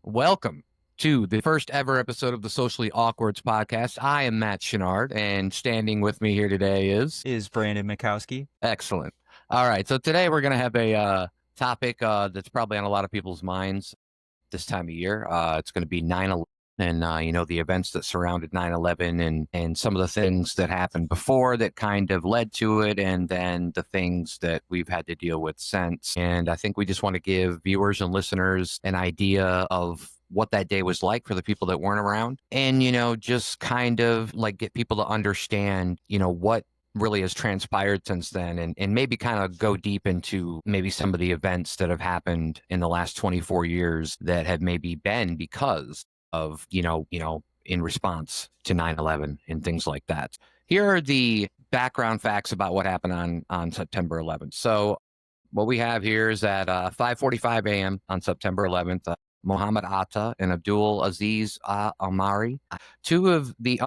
Welcome to the first ever episode of the Socially Awkwards podcast. I am Matt Chenard, and standing with me here today is Brandon Mikowski. excellent. All right, so today we're going to have a topic that's probably on a lot of people's minds this time of year. It's going to be 9/11 and, the events that surrounded 9/11 and some of the things that happened before that kind of led to it, and then the things that we've had to deal with since. And I think we just want to give viewers and listeners an idea of what that day was like for the people that weren't around, and, just kind of like get people to understand, what really has transpired since then, and maybe kind of go deep into maybe some of the events that have happened in the last 24 years that have maybe been because of, in response to 9/11 and things like that. Here are the background facts about what happened on September 11th. So what we have here is at 5:45 a.m. on September 11th, Mohammed Atta and Abdul Aziz Amari, two of the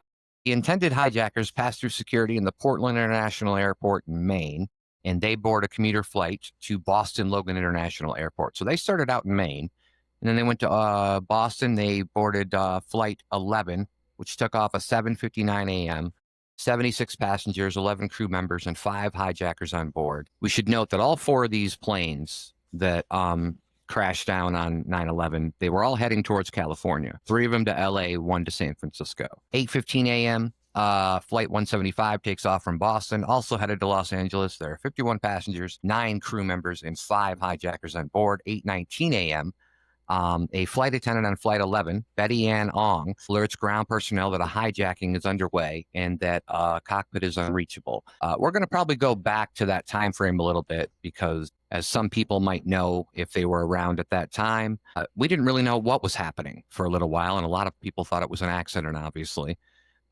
intended hijackers, passed through security in the Portland International Airport in Maine, and they board a commuter flight to Boston Logan International Airport. So they started out in Maine, and then they went to Boston. They boarded Flight 11, which took off at 7:59 a.m., 76 passengers, 11 crew members, and 5 hijackers on board. We should note that all 4 of these planes that crashed down on 9/11, they were all heading towards California. 3 of them to LA, 1 to San Francisco. 8:15 a.m., Flight 175 takes off from Boston, also headed to Los Angeles. There are 51 passengers, 9 crew members, and 5 hijackers on board. 8:19 a.m., a flight attendant on Flight 11, Betty Ann Ong, alerts ground personnel that a hijacking is underway and that cockpit is unreachable. We're going to probably go back to that time frame a little bit because, as some people might know if they were around at that time, we didn't really know what was happening for a little while, and a lot of people thought it was an accident, obviously,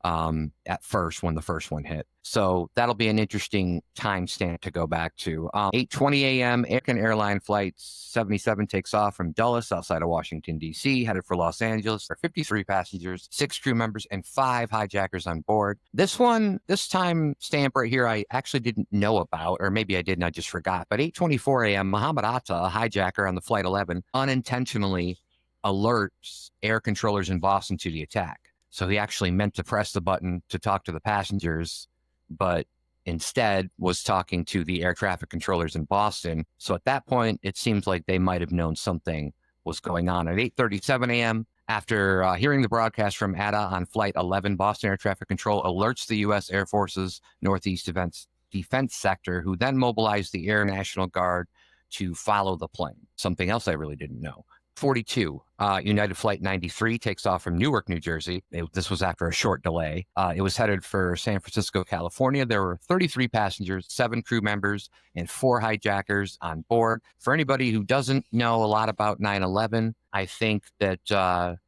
at first when the first one hit. So that'll be an interesting timestamp to go back to. 8:20 a.m., American Airline Flight 77 takes off from Dulles outside of Washington, D.C., headed for Los Angeles. There are 53 passengers, 6 crew members, and 5 hijackers on board. This time stamp right here, I actually didn't know about, or maybe I did and I just forgot. But 8:24 a.m., Mohammed Atta, a hijacker on the Flight 11, unintentionally alerts air controllers in Boston to the attack. So he actually meant to press the button to talk to the passengers, but instead was talking to the air traffic controllers in Boston. So at that point, it seems like they might have known something was going on. At 8:37 a.m., after hearing the broadcast from Atta on Flight 11, Boston Air Traffic Control alerts the U.S. Air Force's Northeast Defense Sector, who then mobilized the Air National Guard to follow the plane. Something else I really didn't know. 42, United Flight 93 takes off from Newark, New Jersey. This was after a short delay. It was headed for San Francisco, California. There were 33 passengers, 7 crew members, and 4 hijackers on board. For anybody who doesn't know a lot about 9/11, I think that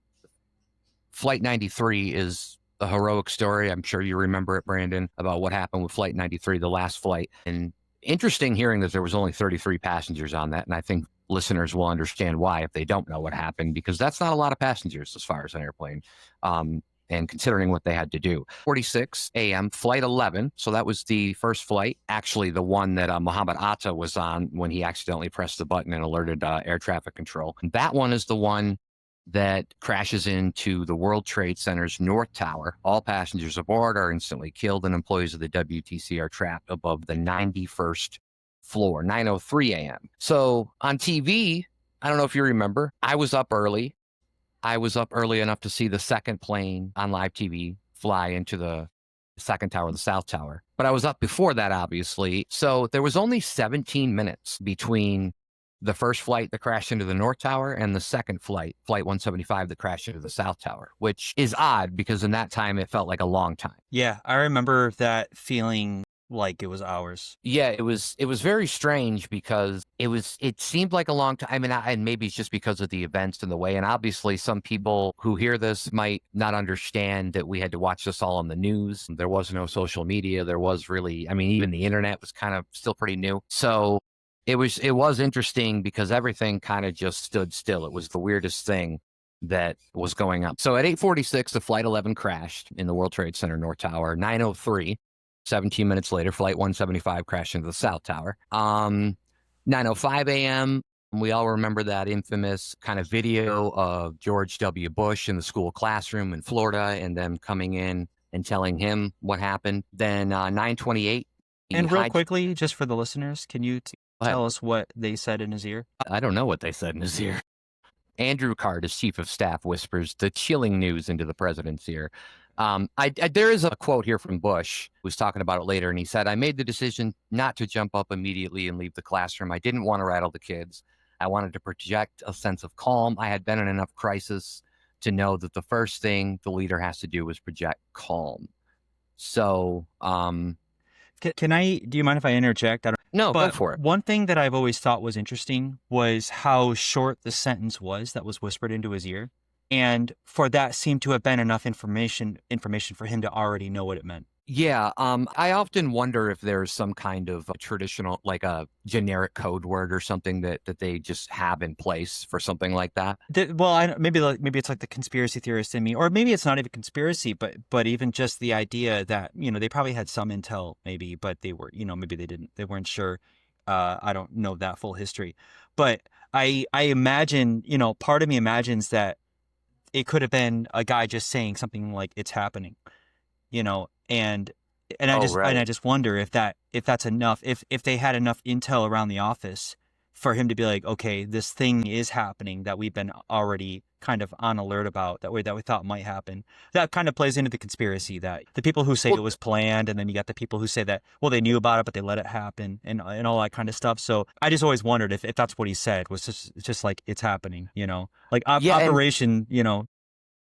Flight 93 is a heroic story. I'm sure you remember it, Brandon, about what happened with Flight 93, the last flight. And interesting hearing that there was only 33 passengers on that, and I think listeners will understand why if they don't know what happened, because that's not a lot of passengers as far as an airplane, and considering what they had to do. 46 a.m., Flight 11, so that was the first flight, actually the one that Mohammed Atta was on when he accidentally pressed the button and alerted air traffic control. And that one is the one that crashes into the World Trade Center's North Tower. All passengers aboard are instantly killed, and employees of the WTC are trapped above the 91st floor, 9:03 a.m. So on TV, I don't know if you remember, I was up early. I was up early enough to see the second plane on live TV fly into the second tower, the South Tower. But I was up before that, obviously. So there was only 17 minutes between the first flight that crashed into the North Tower and the second flight, Flight 175, that crashed into the South Tower, which is odd because in that time it felt like a long time. Yeah, I remember that feeling like it was hours. Yeah, it was very strange because it seemed like a long time. I mean, and maybe it's just because of the events and the way. And obviously, some people who hear this might not understand that we had to watch this all on the news. There was no social media. There was really, I mean, even the internet was kind of still pretty new. So it was interesting because everything kind of just stood still. It was the weirdest thing that was going on. So at 8:46, the Flight 11 crashed in the World Trade Center North Tower. 9:03. 17 minutes later, Flight 175 crashed into the South Tower. 9:05 a.m., We all remember that infamous kind of video of George W. Bush in the school classroom in Florida and them coming in and telling him what happened. Then 9/28, he And real hijacked. quickly, just for the listeners, can you tell us what they said in his ear? I don't know what they said in his ear. Andrew Card, as chief of staff, whispers the chilling news into the president's ear. There is a quote here from Bush, who's talking about it later, and he said, "I made the decision not to jump up immediately and leave the classroom. I didn't want to rattle the kids. I wanted to project a sense of calm. I had been in enough crisis to know that the first thing the leader has to do is project calm." So, Do you mind if I interject? no, go But for it. one thing that I've always thought was interesting was how short the sentence was that was whispered into his ear. And for that seemed to have been enough information for him to already know what it meant. Yeah, I often wonder if there's some kind of a traditional, like a generic code word or something that they just have in place for something like that. Maybe it's like the conspiracy theorist in me, or maybe it's not even conspiracy, but even just the idea that they probably had some intel, maybe, but they were maybe they weren't sure. I don't know that full history, but I imagine part of me imagines that it could have been a guy just saying something like it's happening, and Oh, I right. just wonder if that's enough, if they had enough intel around the office for him to be like, okay, this thing is happening that we've been already kind of on alert about, that we thought might happen. That kind of plays into the conspiracy, that the people who say it Well, was planned, and then you got the people who say that, well, they knew about it but they let it happen, and all that kind of stuff. So I just always wondered if that's what he said, was just like it's happening, like yeah, operation,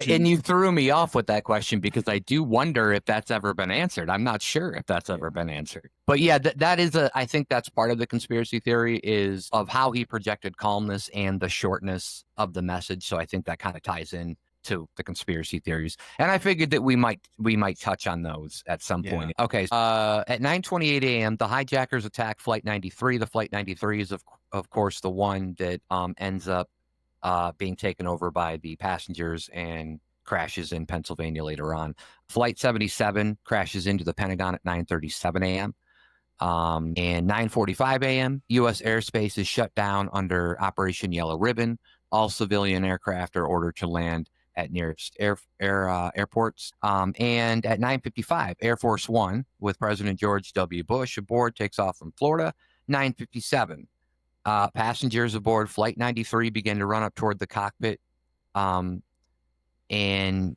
and you threw me off with that question because I do wonder if that's ever been answered. I'm not sure if that's ever yeah. been answered. But yeah, that is I think that's part of the conspiracy theory, is of how he projected calmness and the shortness of the message. So I think that kind of ties in to the conspiracy theories. And I figured that we might touch on those at some Yeah. point. Okay, at 9:28 a.m., the hijackers attack Flight 93. The Flight 93 is of course the one that ends up being taken over by the passengers and crashes in Pennsylvania later on. Flight 77 crashes into the Pentagon at 9:37 a.m. And 9:45 a.m., U.S. airspace is shut down under Operation Yellow Ribbon. All civilian aircraft are ordered to land at nearest airports. And at 9:55, Air Force One, with President George W. Bush aboard, takes off from Florida. 9:57, passengers aboard Flight 93 begin to run up toward the cockpit, um, and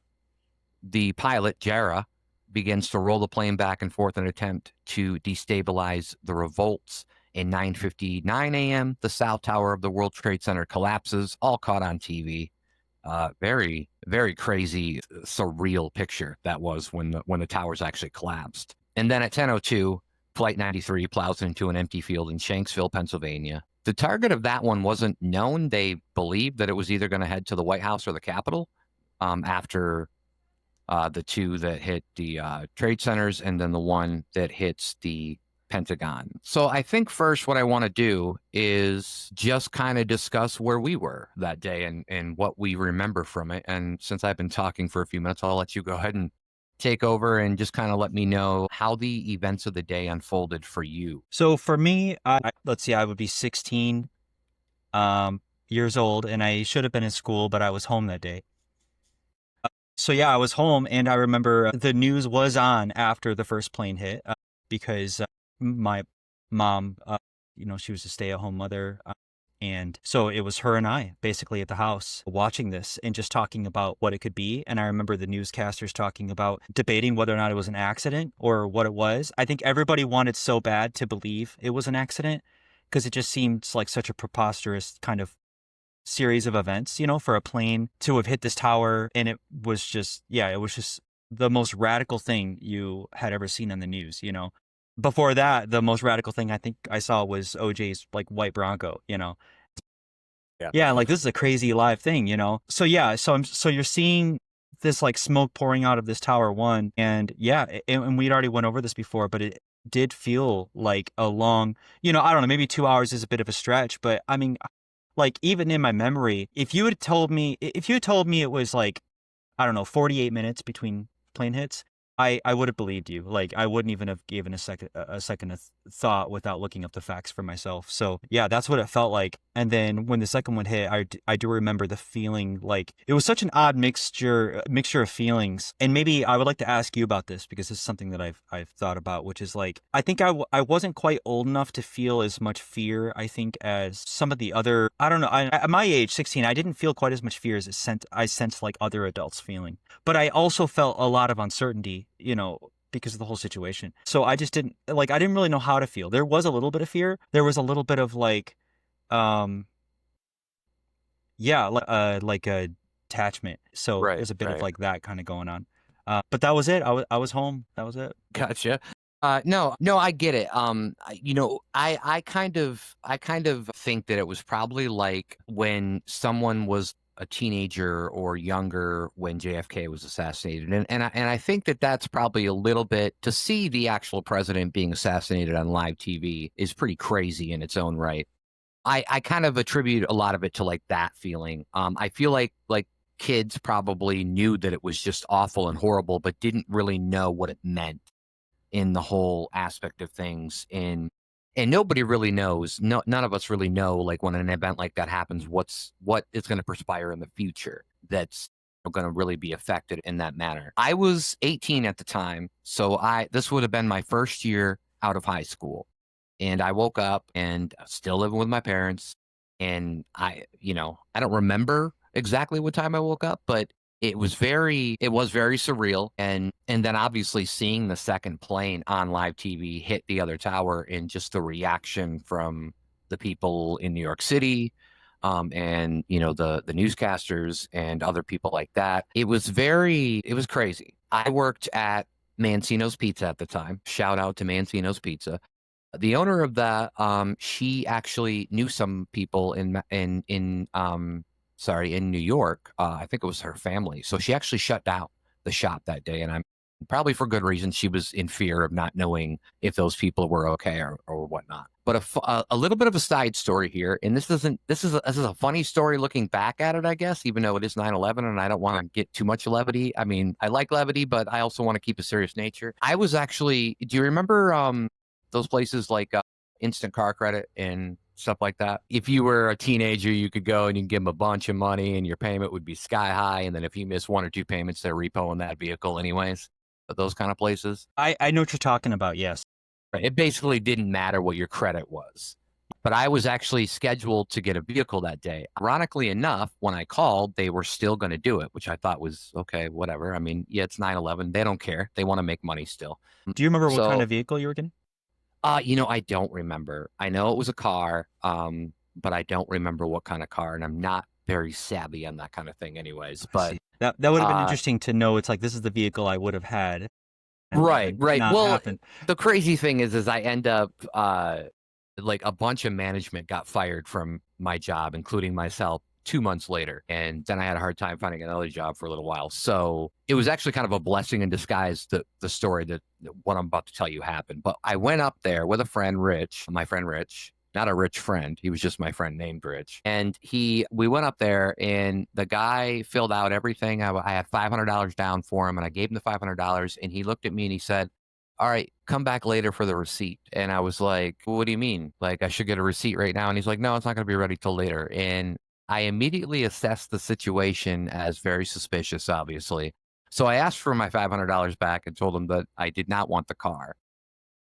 the pilot, Jarrah, begins to roll the plane back and forth in an attempt to destabilize the revolts. In 9:59 a.m., the South Tower of the World Trade Center collapses, all caught on TV. Very, very crazy, surreal picture that was when the towers actually collapsed. And then at 10:02, Flight 93 plows into an empty field in Shanksville, Pennsylvania. The target of that one wasn't known. They believed that it was either going to head to the White House or the Capitol, after the two that hit the trade centers and then the one that hits the Pentagon. So I think first what I want to do is just kind of discuss where we were that day and what we remember from it. And since I've been talking for a few minutes, I'll let you go ahead and take over and just kind of let me know how the events of the day unfolded for you. So for me, let's see, I would be 16 years old, and I should have been in school, but I was home that day. So yeah, I was home, and I remember the news was on after the first plane hit, because my mom, she was a stay-at-home mother, and so it was her and I basically at the house watching this and just talking about what it could be. And I remember the newscasters talking about debating whether or not it was an accident or what it was. I think everybody wanted so bad to believe it was an accident because it just seemed like such a preposterous kind of series of events, for a plane to have hit this tower. And it was just the most radical thing you had ever seen on the news. Before that, the most radical thing I think I saw was OJ's like white Bronco. Yeah. Yeah, like this is a crazy live thing. So yeah, so you're seeing this like smoke pouring out of this tower one, and yeah, and we'd already went over this before, but it did feel like a long, I don't know, maybe 2 hours is a bit of a stretch, but I mean, like even in my memory, if you had told me it was like, I don't know, 48 minutes between plane hits, I would have believed you. Like I wouldn't even have given a second of thought without looking up the facts for myself. So yeah, that's what it felt like. And then when the second one hit, I do remember the feeling. Like it was such an odd mixture of feelings. And maybe I would like to ask you about this because this is something that I've thought about, which is like I think I wasn't quite old enough to feel as much fear. I think as some of the other, I don't know. At my age, 16, I didn't feel quite as much fear as I sensed like other adults feeling. But I also felt a lot of uncertainty, because of the whole situation. So I just didn't like, I didn't really know how to feel. There was a little bit of fear. There was a little bit of like, um, yeah, like a attachment. So Right, there's a bit of right. like that kind of going on. But that was it. I was home. That was it. Gotcha. No, I get it. I kind of think that it was probably like when someone was a teenager or younger when JFK was assassinated, and I think that that's probably a little bit to see the actual president being assassinated on live TV is pretty crazy in its own right. I kind of attribute a lot of it to like that feeling. I feel like kids probably knew that it was just awful and horrible, but didn't really know what it meant in the whole aspect of things. And nobody really knows. No, none of us really know, like when an event like that happens, what is going to perspire in the future that's going to really be affected in that manner. I was 18 at the time, so this would have been my first year out of high school. And I woke up and still living with my parents. And I don't remember exactly what time I woke up, but it was very surreal. And then obviously seeing the second plane on live TV hit the other tower and just the reaction from the people in New York City, and the newscasters and other people like that. It was crazy. I worked at Mancino's Pizza at the time. Shout out to Mancino's Pizza. The owner of that, she actually knew some people in New York. I think it was her family. So she actually shut down the shop that day, and I'm probably for good reason. She was in fear of not knowing if those people were okay or whatnot. But a little bit of a side story here, and this is a funny story looking back at it, I guess, even though it is 9/11, and I don't want to get too much levity. I mean, I like levity, but I also want to keep a serious nature. I was actually, do you remember those places like instant car credit and stuff like that? If you were a teenager, you could go and you can give them a bunch of money and your payment would be sky high. And then if you miss one or two payments, they're repoing that vehicle anyways. But those kind of places. I know what you're talking about. Yes. Right. It basically didn't matter what your credit was. But I was actually scheduled to get a vehicle that day. Ironically enough, when I called, they were still going to do it, which I thought was okay, whatever. I mean, yeah, it's 9/11. They don't care. They want to make money still. Do you remember what kind So of vehicle you were getting? I don't remember. I know it was a car, but I don't remember what kind of car, and I'm not very savvy on that kind of thing anyways. I But see. That would have been uh interesting to know. It's like this is the vehicle I would have had, and right, then right. not Well, happen. the crazy thing is I end up like a bunch of management got fired from my job, including myself. 2 months later, and then I had a hard time finding another job for a little while. So it was actually kind of a blessing in disguise, the story that what I'm about to tell you happened. But I went up there with a friend, Rich, my friend Rich, not a rich friend. He was just my friend named Rich. And we went up there and the guy filled out everything. I had $500 down for him and I gave him the $500 and he looked at me and he said, all right, come back later for the receipt. And I was like, what do you mean? Like, I should get a receipt right now? And he's like, no, it's not going to be ready till later. And I immediately assessed the situation as very suspicious, obviously. So I asked for my $500 back and told him that I did not want the car.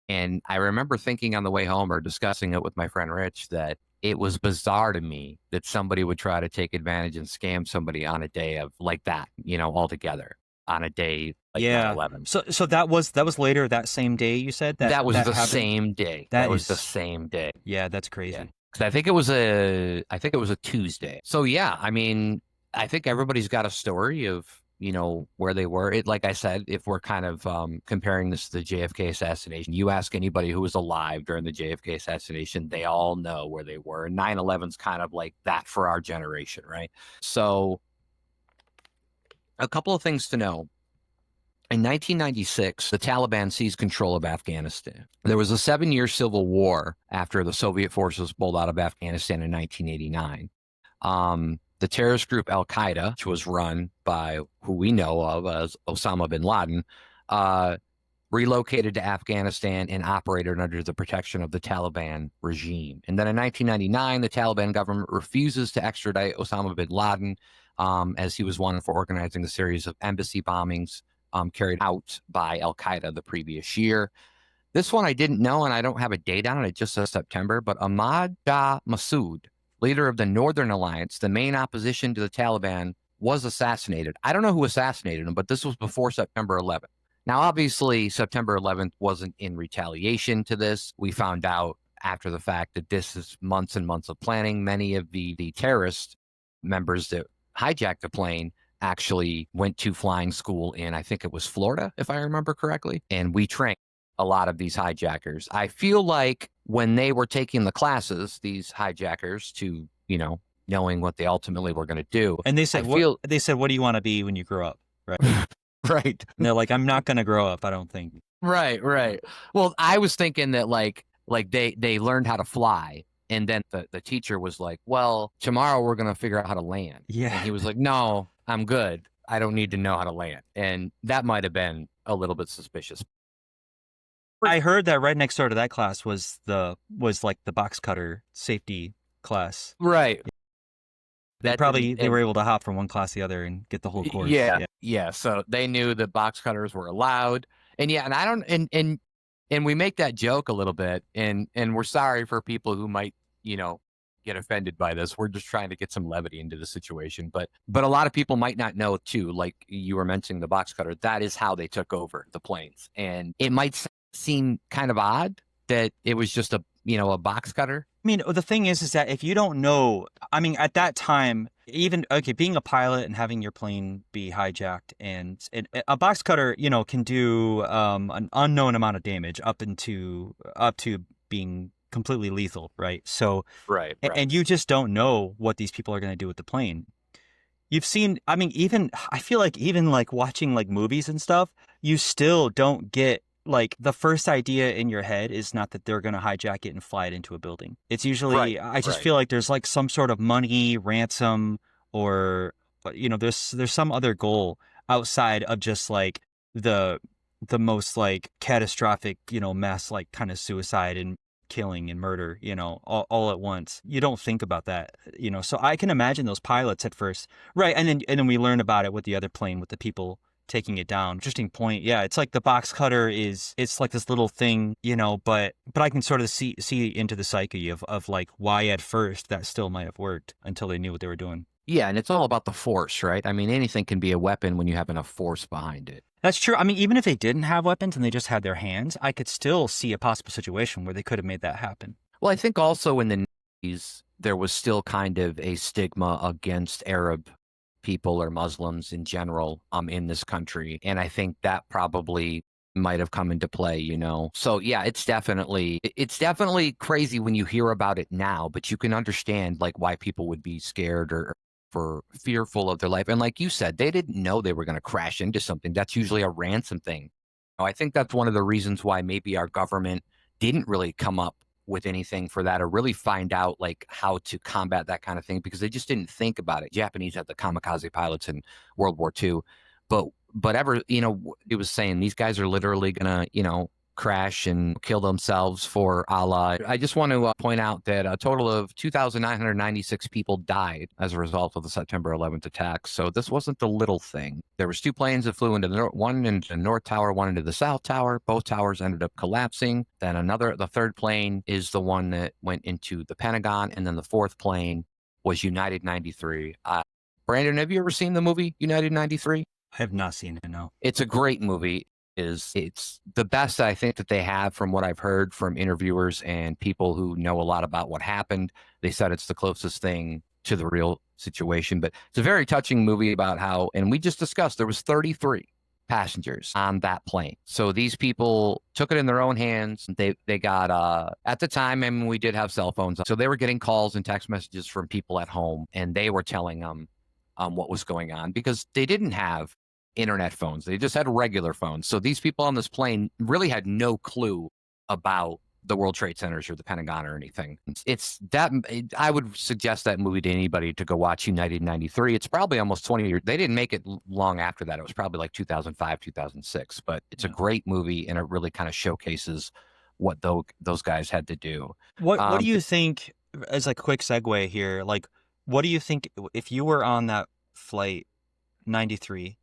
And I remember thinking on the way home or discussing it with my friend Rich that it was bizarre to me that somebody would try to take advantage and scam somebody on a day of like that, altogether on a day like Yeah. 9/11. So that was later that same day. You said that That was that the happened. same day. That That was the is, same day. yeah, that's Yeah. crazy. 'Cause I think it was a Tuesday. So yeah, I mean, I think everybody's got a story of, where they were. Like I said, if we're kind of comparing this to the JFK assassination, you ask anybody who was alive during the JFK assassination, they all know where they were. And 9/11's kind of like that for our generation, right? So a couple of things to know. In 1996, the Taliban seized control of Afghanistan. There was a 7-year civil war after the Soviet forces pulled out of Afghanistan in 1989. The terrorist group Al Qaeda, which was run by who we know of as Osama bin Laden, relocated to Afghanistan and operated under the protection of the Taliban regime. And then in 1999, the Taliban government refuses to extradite Osama bin Laden, as he was wanted for organizing a series of embassy bombings carried out by Al Qaeda the previous year. This one I didn't know, and I don't have a date on it. It just says September. But Ahmad Shah Massoud, leader of the Northern Alliance, the main opposition to the Taliban, was assassinated. I don't know who assassinated him, but this was before September 11th. Now, obviously, September 11th wasn't in retaliation to this. We found out after the fact that this is months and months of planning. Many of the terrorist members that hijacked the plane actually went to flying school in, I think it was Florida, if I remember correctly. And we trained a lot of these hijackers. I feel like when they were taking the classes, these hijackers, to, knowing what they ultimately were going to do. And they said, what do you want to be when you grow up? Right. Right. And they're like, I'm not going to grow up, I don't think. Right. Well, I was thinking that like they learned how to fly. And then the teacher was like, well, tomorrow we're going to figure out how to land. Yeah. And he was like, no, I'm good. I don't need to know how to land. And that might have been a little bit suspicious. I heard that right next door to that class was like the box cutter safety class. Right. They were able to hop from one class to the other and get the whole course. Yeah. So they knew that box cutters were allowed. And yeah, and I don't and we make that joke a little bit, and we're sorry for people who might, get offended by this. We're just trying to get some levity into the situation. But a lot of people might not know too, like you were mentioning the box cutter, that is how they took over the planes. And it might seem kind of odd that it was just a box cutter. I mean, the thing is that if you don't know, I mean, at that time, even, being a pilot and having your plane be hijacked, and a box cutter, can do an unknown amount of damage up to being completely lethal, right? So, right. And you just don't know what these people are going to do with the plane. You've seen, I mean, I feel like even like watching like movies and stuff, you still don't get, like, the first idea in your head is not that they're going to hijack it and fly it into a building. It's usually, I just feel like there's like some sort of money, ransom, or, there's some other goal outside of just like the most like catastrophic, mass, like kind of suicide and killing and murder, all at once. You don't think about that, so I can imagine those pilots at first. Right. And then we learn about it with the other plane, with the people taking it down. Interesting point. Yeah, it's like the box cutter it's like this little thing, but I can sort of see into the psyche of like why at first that still might have worked until they knew what they were doing. Yeah, and it's all about the force, right? I mean, anything can be a weapon when you have enough force behind it. That's true. I mean, even if they didn't have weapons and they just had their hands, I could still see a possible situation where they could have made that happen. Well, I think also in the 90s, there was still kind of a stigma against Arab people or Muslims in general in this country. And I think that probably might have come into play, So yeah, it's definitely crazy when you hear about it now, but you can understand like why people would be scared or fearful of their life. And like you said, they didn't know they were going to crash into something. That's usually a ransom thing. I think that's one of the reasons why maybe our government didn't really come up with anything for that, or really find out like how to combat that kind of thing, because they just didn't think about it. Japanese had the kamikaze pilots in World War II, but it was saying these guys are literally gonna, crash and kill themselves for Allah. I just want to point out that a total of 2,996 people died as a result of the September 11th attacks. So this wasn't the little thing. There was two planes that flew into one into the North Tower, one into the South Tower. Both towers ended up collapsing. Then the third plane is the one that went into the Pentagon. And then the fourth plane was United 93. Brandon, have you ever seen the movie United 93? I have not seen it, no. It's a great movie. It's the best I think that they have from what I've heard from interviewers and people who know a lot about what happened. They said it's the closest thing to the real situation, but it's a very touching movie about how, and we just discussed, there was 33 passengers on that plane. So these people took it in their own hands. They got, at the time, I mean, we did have cell phones. So they were getting calls and text messages from people at home, and they were telling them what was going on, because they didn't have internet phones. They just had regular phones. So these people on this plane really had no clue about the World Trade Centers or the Pentagon or anything. It's that I would suggest that movie to anybody to go watch United 93. It's probably almost 20 years. They didn't make it long after that. It was probably like 2005, 2006, but it's a great movie and it really kind of showcases what those guys had to do. What do you think, as a quick segue here, like, what do you think if you were on that flight 93,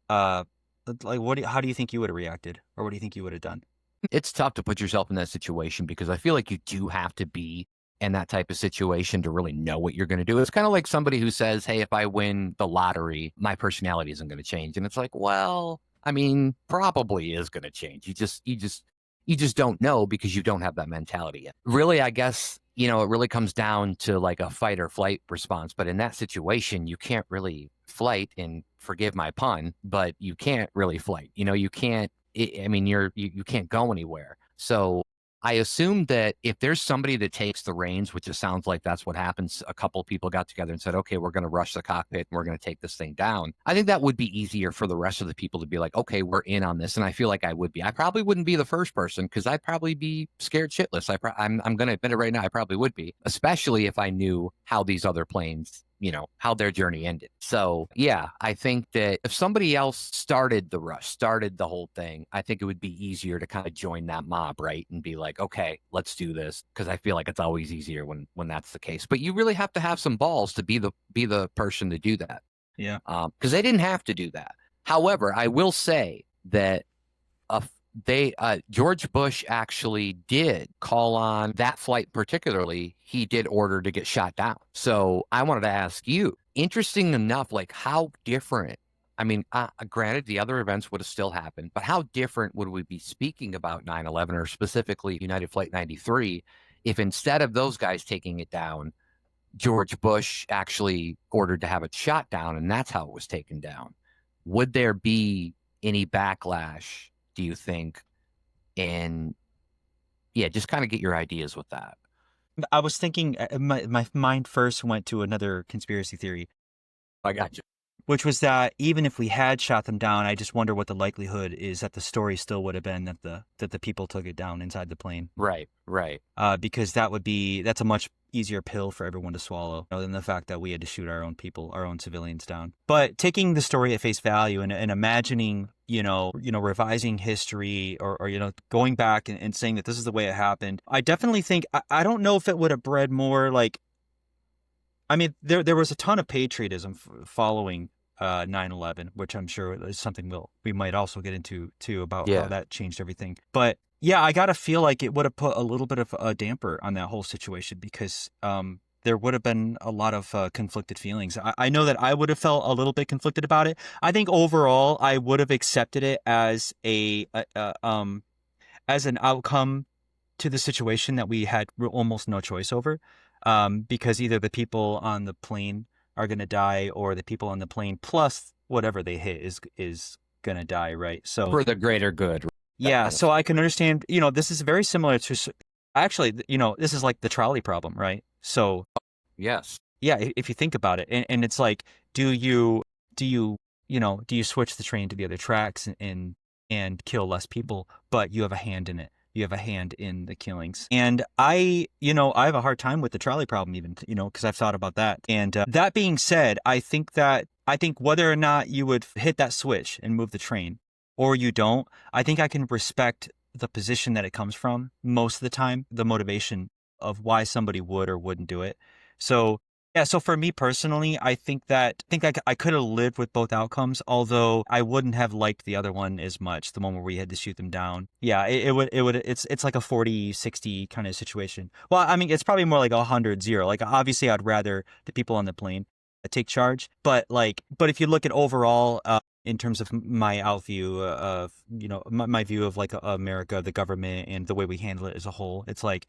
like, how do you think you would have reacted, or what do you think you would have done? It's tough to put yourself in that situation because I feel like you do have to be in that type of situation to really know what you're going to do. It's kind of like somebody who says, "Hey, if I win the lottery, my personality isn't going to change." And it's like, well, I mean, probably is going to change. You just don't know because you don't have that mentality yet. Really, I guess, it really comes down to like a fight or flight response. But in that situation, you can't really flight, and forgive my pun, but you can't really flight. You can't. I mean, you can't go anywhere. So I assume that if there's somebody that takes the reins, which it sounds like that's what happens, a couple of people got together and said, okay, we're going to rush the cockpit and we're going to take this thing down. I think that would be easier for the rest of the people to be like, okay, we're in on this. And I feel like I would be. I probably wouldn't be the first person because I'd probably be scared shitless. I'm going to admit it right now. I probably would be, especially if I knew how these other planes, how their journey ended. So yeah, I think that if somebody else started the rush, started the whole thing, I think it would be easier to kind of join that mob, right? And be like, okay, let's do this. Cause I feel like it's always easier when that's the case, but you really have to have some balls to be the person to do that. Yeah. Cause they didn't have to do that. However, I will say that George Bush actually did call on that flight particularly. He did order to get shot down. So I wanted to ask you, interesting enough, like how different, I mean, granted, the other events would have still happened, but how different would we be speaking about 9/11 or specifically United Flight 93 if instead of those guys taking it down, George Bush actually ordered to have it shot down and that's how it was taken down? Would there be any backlash, do you think? And yeah, just kind of get your ideas with that. I was thinking, my mind first went to another conspiracy theory, I got you. which was that even if we had shot them down, I just wonder what the likelihood is that the story still would have been that the people took it down inside the plane. Right. Because that's a much easier pill for everyone to swallow than the fact that we had to shoot our own people, our own civilians down. But taking the story at face value and imagining, revising history or going back and saying that this is the way it happened, I definitely think, I don't know if it would have bred more like, I mean, there was a ton of patriotism following 9/11, which I'm sure is something we might also get into too about how that changed everything. But yeah, I gotta feel like it would have put a little bit of a damper on that whole situation because there would have been a lot of conflicted feelings. I know that I would have felt a little bit conflicted about it. I think overall I would have accepted it as as an outcome to the situation that we had almost no choice over, because either the people on the plane are going to die or the people on the plane plus whatever they hit is going to die, right? So for the greater good. Yeah, so I can understand, this is very similar to, actually, this is like the trolley problem, right? So yes. Yeah, if you think about it, and it's like, do you switch the train to the other tracks and kill less people, but you have a hand in it. You have a hand in the killings. And I have a hard time with the trolley problem even, because I've thought about that. And that being said, I think whether or not you would hit that switch and move the train or you don't, I think I can respect the position that it comes from most of the time, the motivation of why somebody would or wouldn't do it. So yeah, so for me personally, I think I could have lived with both outcomes, although I wouldn't have liked the other one as much, the one where we had to shoot them down. Yeah, it's like a 40-60 kind of situation. Well, I mean, it's probably more like 100-0. Like, obviously, I'd rather the people on the plane take charge, but if you look at overall, in terms of my outview of, my view of like America, the government, and the way we handle it as a whole, it's like,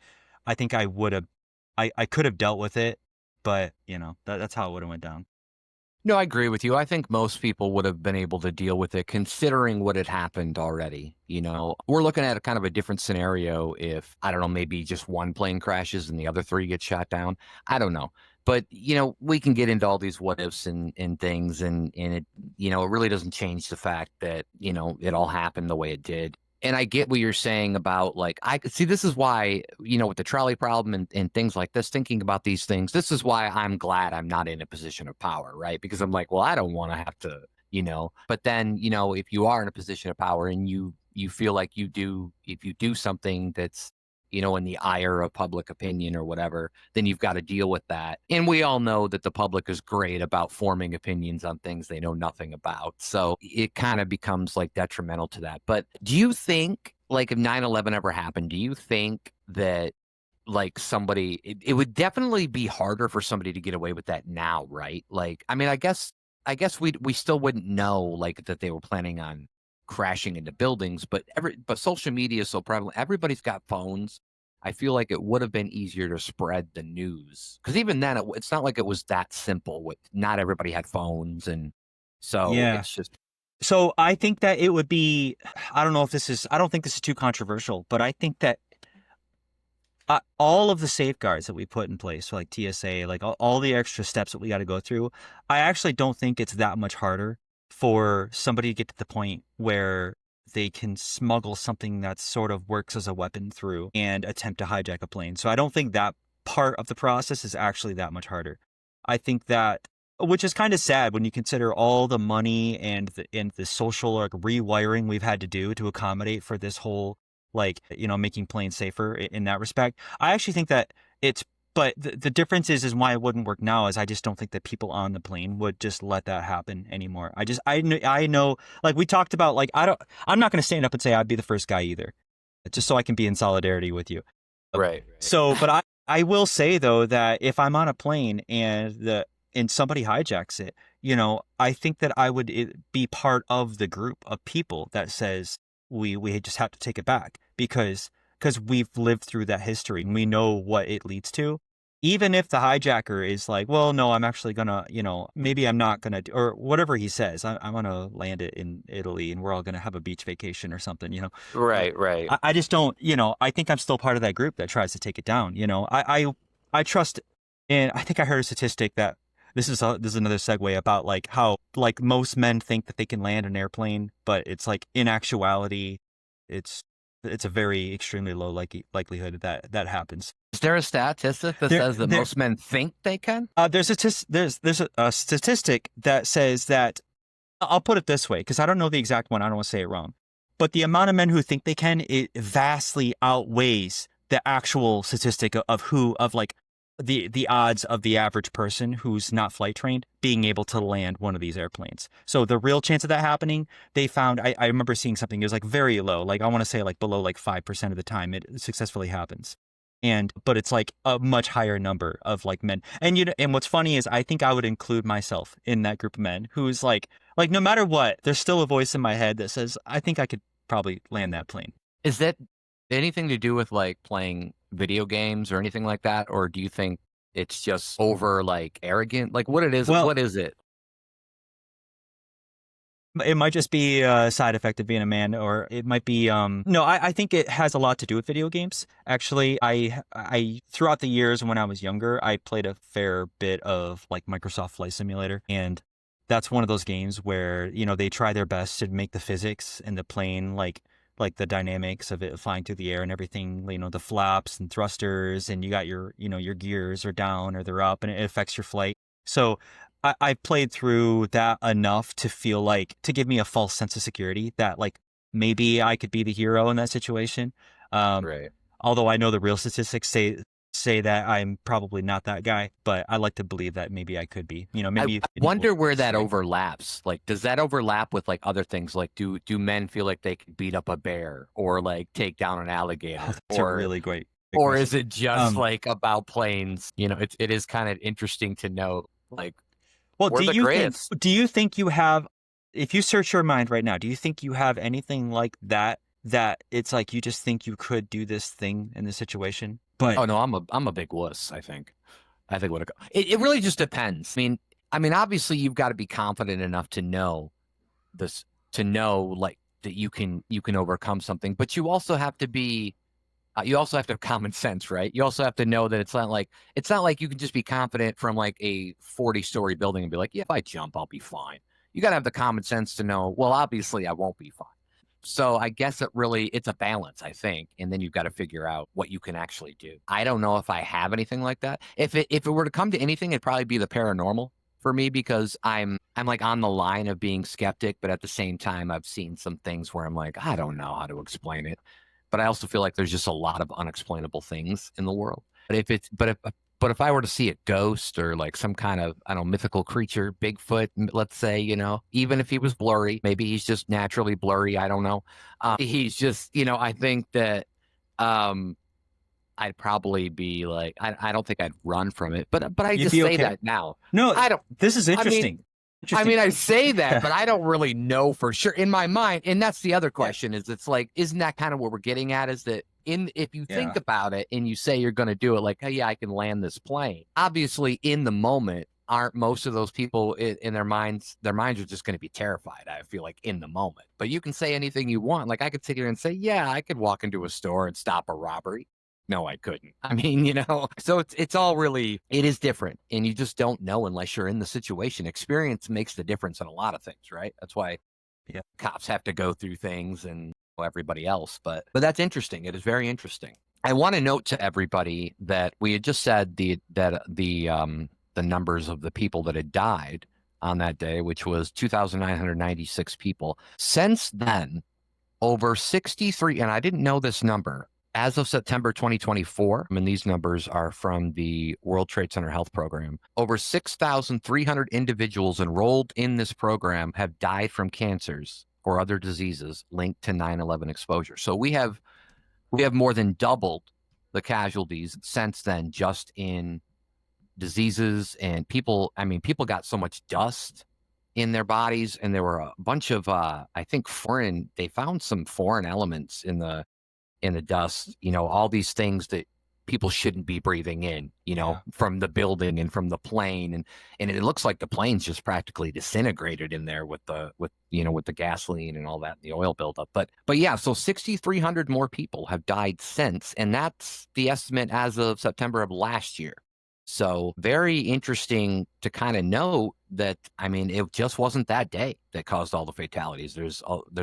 I think I could have dealt with it, but that's how it would have went down. No, I agree with you. I think most people would have been able to deal with it considering what had happened already. We're looking at a kind of a different scenario if, I don't know, maybe just one plane crashes and the other three get shot down. I don't know. But, we can get into all these what ifs and things and it, it really doesn't change the fact that, it all happened the way it did. And I get what you're saying about like I see this is why, with the trolley problem and things like this, thinking about these things, this is why I'm glad I'm not in a position of power, right? Because I'm like, well, I don't want to have to, but then, if you are in a position of power and you feel like if you do something that's, in the ire of public opinion or whatever, then you've got to deal with that. And we all know that the public is great about forming opinions on things they know nothing about. So it kind of becomes like detrimental to that. But do you think, like, if 9/11 ever happened, do you think that like it would definitely be harder for somebody to get away with that now, right? Like, I mean, I guess we still wouldn't know like that they were planning on crashing into buildings, but social media is so prevalent. Everybody's got phones. I feel like it would have been easier to spread the news because even then, it's not like it was that simple. With not everybody had phones, and so Yeah. it's just So I think that it would be, I don't know if this is, I don't think this is too controversial, but I think that all of the safeguards that we put in place, so like TSA, like all the extra steps that we got to go through, I actually don't think it's that much harder for somebody to get to the point where they can smuggle something that sort of works as a weapon through and attempt to hijack a plane. So I don't think that part of the process is actually that much harder. I think that, which is kind of sad when you consider all the money and the social like rewiring we've had to do to accommodate for this whole like making planes safer in that respect. I actually think that it's but the difference is why it wouldn't work now is I just don't think that people on the plane would just let that happen anymore. I know like we talked about like I'm not going to stand up and say I'd be the first guy either, just so I can be in solidarity with you. right. So, but I will say though that if I'm on a plane and somebody hijacks it, I think that I would be part of the group of people that says we just have to take it back because we've lived through that history and we know what it leads to. Even if the hijacker is like, well, no, I'm actually gonna, maybe I'm not gonna, or whatever he says, I'm gonna land it in Italy and we're all gonna have a beach vacation or something. Right, right. I just don't, I think I'm still part of that group that tries to take it down. I trust, and I think I heard a statistic that this is another segue about like how like most men think that they can land an airplane, but it's like in actuality, it's it's a very extremely low likelihood that that happens. Is there a statistic that There, says that there, most men think they can? there's a statistic that says that I'll put it this way because I don't know the exact one. I don't want to say it wrong, but the amount of men who think they can it vastly outweighs the actual statistic of like the odds of the average person who's not flight trained being able to land one of these airplanes. So the real chance of that happening, they found, I remember seeing something, it was like very low. Like I want to say like below like 5% of the time it successfully happens. But it's like a much higher number of like men. And and what's funny is I think I would include myself in that group of men who's like no matter what, there's still a voice in my head that says, I think I could probably land that plane. Is that anything to do with like playing video games or anything like that? Or do you think it's just over like arrogant? Like Well, what is it? it might just be a side effect of being a man, or it might be no, I think it has a lot to do with video games. Actually, I throughout the years when I was younger, I played a fair bit of like Microsoft Flight Simulator, and that's one of those games where, they try their best to make the physics and the plane like the dynamics of it flying through the air and everything, the flaps and thrusters, and you got your gears are down or they're up and it affects your flight. So I played through that enough to feel like to give me a false sense of security that like maybe I could be the hero in that situation. Um, Right. Although I know the real statistics say that I'm probably not that guy, but I like to believe that maybe I could be. I Maybe wonder where that overlaps. Like, does that overlap with like other things? Like, do men feel like they can beat up a bear or like take down an Oh, alligator, that's a really great or question. is it just Um, like about planes? It is kind of interesting to know. Like, well, we're the greatest. do you think you have, if you search your mind right now, do you think you have anything like that it's like you just think you could do this thing in this situation? But Oh no, I'm a big wuss. I think what it really just depends. I mean, obviously you've got to be confident enough to know this, to know like that you can overcome something, but you also have to have common sense, right? You also have to know that it's not like you can just be confident from like a 40-story building and be like, yeah, if I jump, I'll be fine. You got to have the common sense to know, well, obviously I won't be fine. So I guess it's a balance, I think, and then you've got to figure out what you can actually do. I don't know if I have anything like that. If it were to come to anything, it'd probably be the paranormal for me because I'm like on the line of being skeptic, but at the same time, I've seen some things where I'm like, I don't know how to explain it. But I also feel like there's just a lot of unexplainable things in the world. But if I were to see a ghost or like some kind of, I don't know, mythical creature, Bigfoot, let's say, even if he was blurry, maybe he's just naturally blurry. I don't know. He's just, I think that um, I'd probably be like, I don't think I'd run from it, but I You'd just be say okay. that now. No, I don't, this is I mean, interesting. Interesting. I say that, but I don't really know for sure in my mind. And that's the other Yeah. question is it's like, isn't that kind of what we're getting at? Is that if you think Yeah. about it and you say you're going to do it, like, hey, yeah, I can land this plane. Obviously, in the moment, aren't most of those people in their minds are just going to be terrified. I feel like in the moment, but you can say anything you want. Like I could sit here and say, yeah, I could walk into a store and stop a robbery. No, I couldn't. I mean, so it's all really, it is different. And you just don't know unless you're in the situation. Experience makes the difference in a lot of things, right? That's why Yeah. cops have to go through things and everybody else. But that's interesting. It is very interesting. I want to note to everybody that we had just said the numbers of the people that had died on that day, which was 2,996 people. Since then, over 63, and I didn't know this number, as of September 2024, and these numbers are from the World Trade Center Health Program, over 6,300 individuals enrolled in this program have died from cancers or other diseases linked to 9/11 exposure. So we have more than doubled the casualties since then, just in diseases and people. I mean, people got so much dust in their bodies, and there were a bunch of, I think, they found some foreign elements in the dust, all these things that people shouldn't be breathing in, Yeah. from the building and from the plane. And it looks like the plane's just practically disintegrated in there with the gasoline and all that, and the oil buildup. But yeah, so 6,300 more people have died since, and that's the estimate as of September of last year. So very interesting to kind of know that, I mean, it just wasn't that day that caused all the fatalities. There's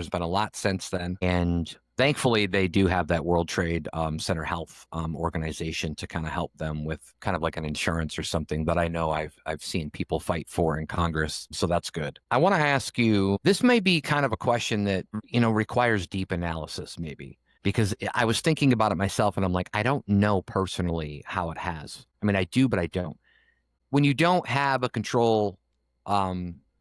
been a lot since then. And thankfully, they do have that World Trade Center Health organization to kind of help them with kind of like an insurance or something that I know I've seen people fight for in Congress. So that's good. I want to ask you, this may be kind of a question that, requires deep analysis maybe, because I was thinking about it myself and I'm like, I don't know personally how it has. I mean, I do, but I don't. When you don't have a control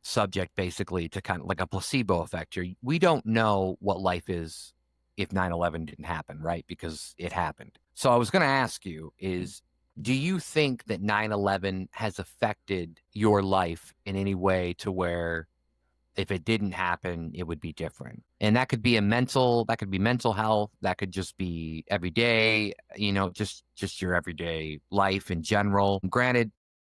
subject, basically, to kind of like a placebo effect here, we don't know what life is if 9/11 didn't happen, right? Because it happened. So I was going to ask you is, do you think that 9/11 has affected your life in any way to where if it didn't happen, it would be different? And that could be that could be mental health. That could just be everyday, just your everyday life in general. Granted,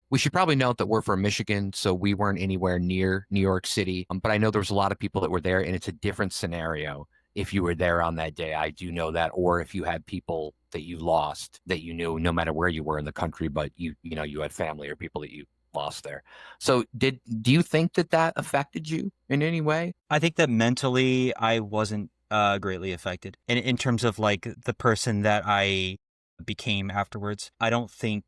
we should probably note that we're from Michigan, so we weren't anywhere near New York City. But I know there was a lot of people that were there, and it's a different scenario if you were there on that day. I do know that. Or if you had people that you lost that you knew no matter where you were in the country, but you had family or people that you lost there. So do you think that affected you in any way? I think that mentally I wasn't greatly affected. And in terms of like the person that I became afterwards, I don't think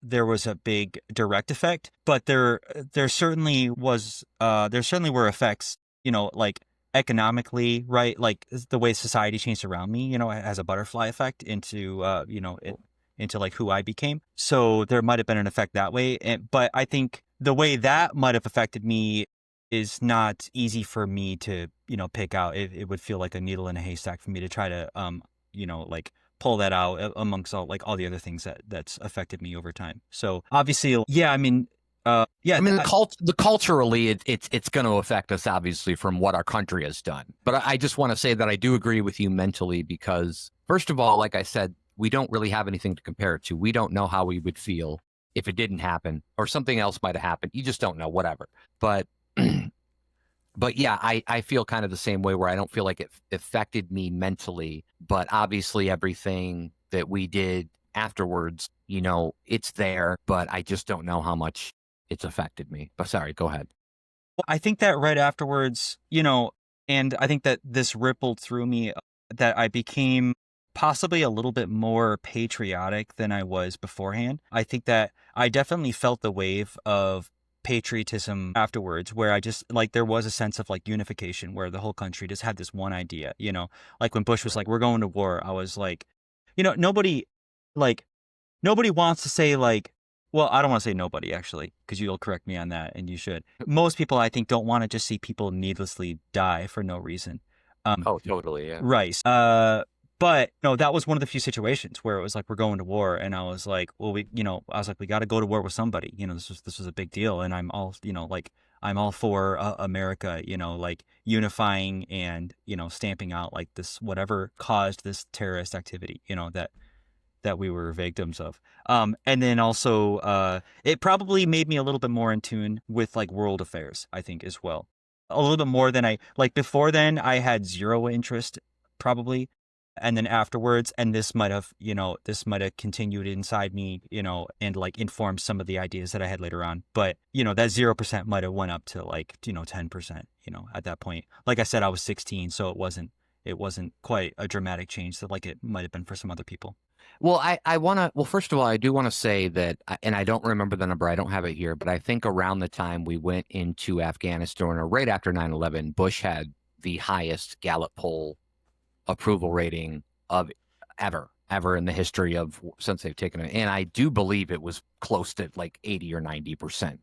there was a big direct effect, but there certainly were effects, like economically, right? Like the way society changed around me, it has a butterfly effect into, into like who I became. So there might have been an effect that way. But I think the way that might have affected me is not easy for me to, pick out. It would feel like a needle in a haystack for me to try to, like pull that out amongst all the other things that's affected me over time. So obviously, yeah, I mean, yeah, I mean, the culturally, it's going to affect us, obviously, from what our country has done. But I just want to say that I do agree with you mentally because, first of all, like I said, we don't really have anything to compare it to. We don't know how we would feel if it didn't happen or something else might have happened. You just don't know, whatever. But but yeah, I feel kind of the same way where I don't feel like it affected me mentally. But obviously, everything that we did afterwards, it's there, but I just don't know how much it's affected me. But sorry, go ahead. I think that right afterwards, And I think that this rippled through me, that I became possibly a little bit more patriotic than I was beforehand. I think that I definitely felt the wave of patriotism afterwards, where I just like there was a sense of like unification where the whole country just had this one idea, like when Bush was like, we're going to war. I was like, nobody like nobody wants to say like, well, I don't want to say nobody actually, because you'll correct me on that, and you should. Most people, I think, don't want to just see people needlessly die for no reason. Oh, totally. Yeah. Right. But no, that was one of the few situations where it was like we're going to war, and I was like, well, I was like, we got to go to war with somebody. This was a big deal, and I'm all, like I'm all for America, like unifying and stamping out like this whatever caused this terrorist activity, that we were victims of. And then also, it probably made me a little bit more in tune with like world affairs, I think, as well. A little bit more than I like before then. I had zero interest, probably. And then afterwards, and this might have continued inside me, and like informed some of the ideas that I had later on. But, that 0% might have went up to like, 10%, at that point. Like I said, I was 16, so it wasn't quite a dramatic change that like it might have been for some other people. Well, I want to, well, first of all, I do want to say that, and I don't remember the number, I don't have it here, but I think around the time we went into Afghanistan, or right after 9/11, Bush had the highest Gallup poll approval rating of ever in the history of since they've taken it. And I do believe it was close to like 80 or 90%.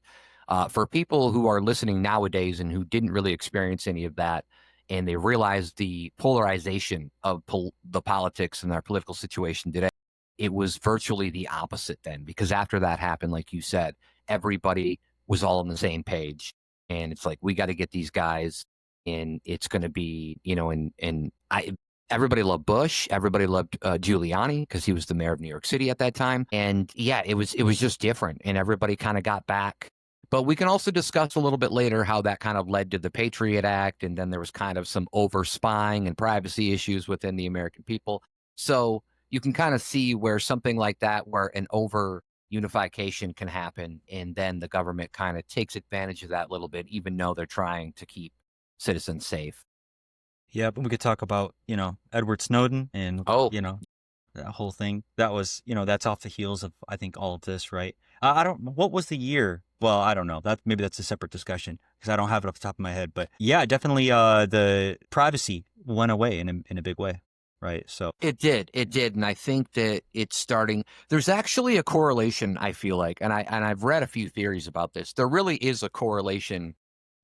For people who are listening nowadays and who didn't really experience any of that, and they realize the polarization of the politics and our political situation today, it was virtually the opposite then, because after that happened, like you said, everybody was all on the same page. And it's like, we got to get these guys, and it's going to be, everybody loved Bush. Everybody loved Giuliani because he was the mayor of New York City at that time. And yeah, it was just different, and everybody kind of got back. But we can also discuss a little bit later how that kind of led to the Patriot Act, and then there was kind of some over spying and privacy issues within the American people. So you can kind of see where something like that, where an over unification can happen, and then the government kind of takes advantage of that a little bit, even though they're trying to keep citizens safe. Yeah, but we could talk about, Edward Snowden and, Oh, that whole thing. That was, that's off the heels of, I think, all of this, right? I don't, what was the year? Well, I don't know. Maybe that's a separate discussion because I don't have it off the top of my head. But yeah, definitely, the privacy went away in a big way, right? So it did, and I think that it's starting. There's actually a correlation, I feel like, and I've read a few theories about this. There really is a correlation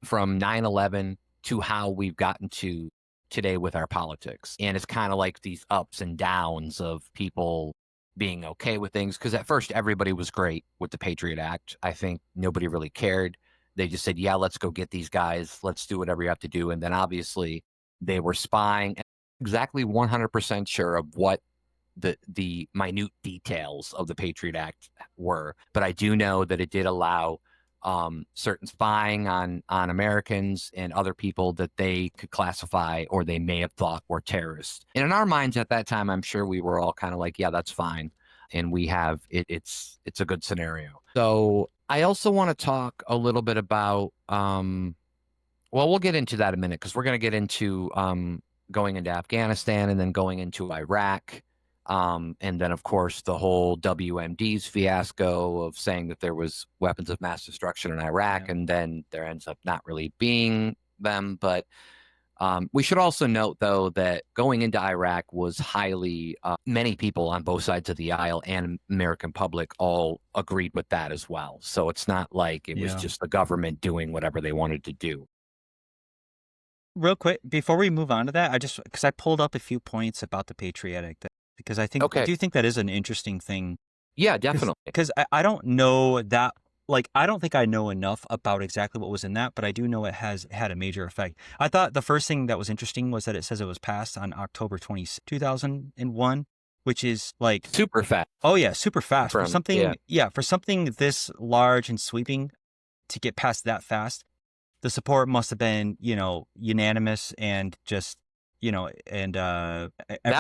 from 9/11 to how we've gotten to today with our politics. And it's kind of like these ups and downs of people being okay with things. Because at first, everybody was great with the Patriot Act. I think nobody really cared. They just said, yeah, let's go get these guys. Let's do whatever you have to do. And then obviously, they were spying. Exactly 100% sure of what the minute details of the Patriot Act were. But I do know that it did allow certain spying on Americans and other people that they could classify or they may have thought were terrorists. And in our minds at that time, I'm sure we were all kind of like, yeah, that's fine. And we have it's a good scenario. So I also want to talk a little bit about well, we'll get into that in a minute because we're going to get into going into Afghanistan and then going into Iraq. And then, of course, the whole WMD's fiasco of saying that there was weapons of mass destruction in Iraq, yeah. and then there ends up not really being them. But we should also note, though, that going into Iraq was highly, many people on both sides of the aisle and American public all agreed with that as well. So it's not like it was Yeah. just the government doing whatever they wanted to do. Real quick, before we move on to that, because I pulled up a few points about the Patriot Act, because I Okay. do think that is an interesting thing. Yeah, definitely. Because I don't know that, like, I don't think I know enough about exactly what was in that, but I do know it has had a major effect. I thought the first thing that was interesting was that it says it was passed on October 20th, 2001, which is like, Super fast. oh yeah, super fast. For From, something, yeah, for something this large and sweeping to get past that fast, the support must have been, unanimous and just, and that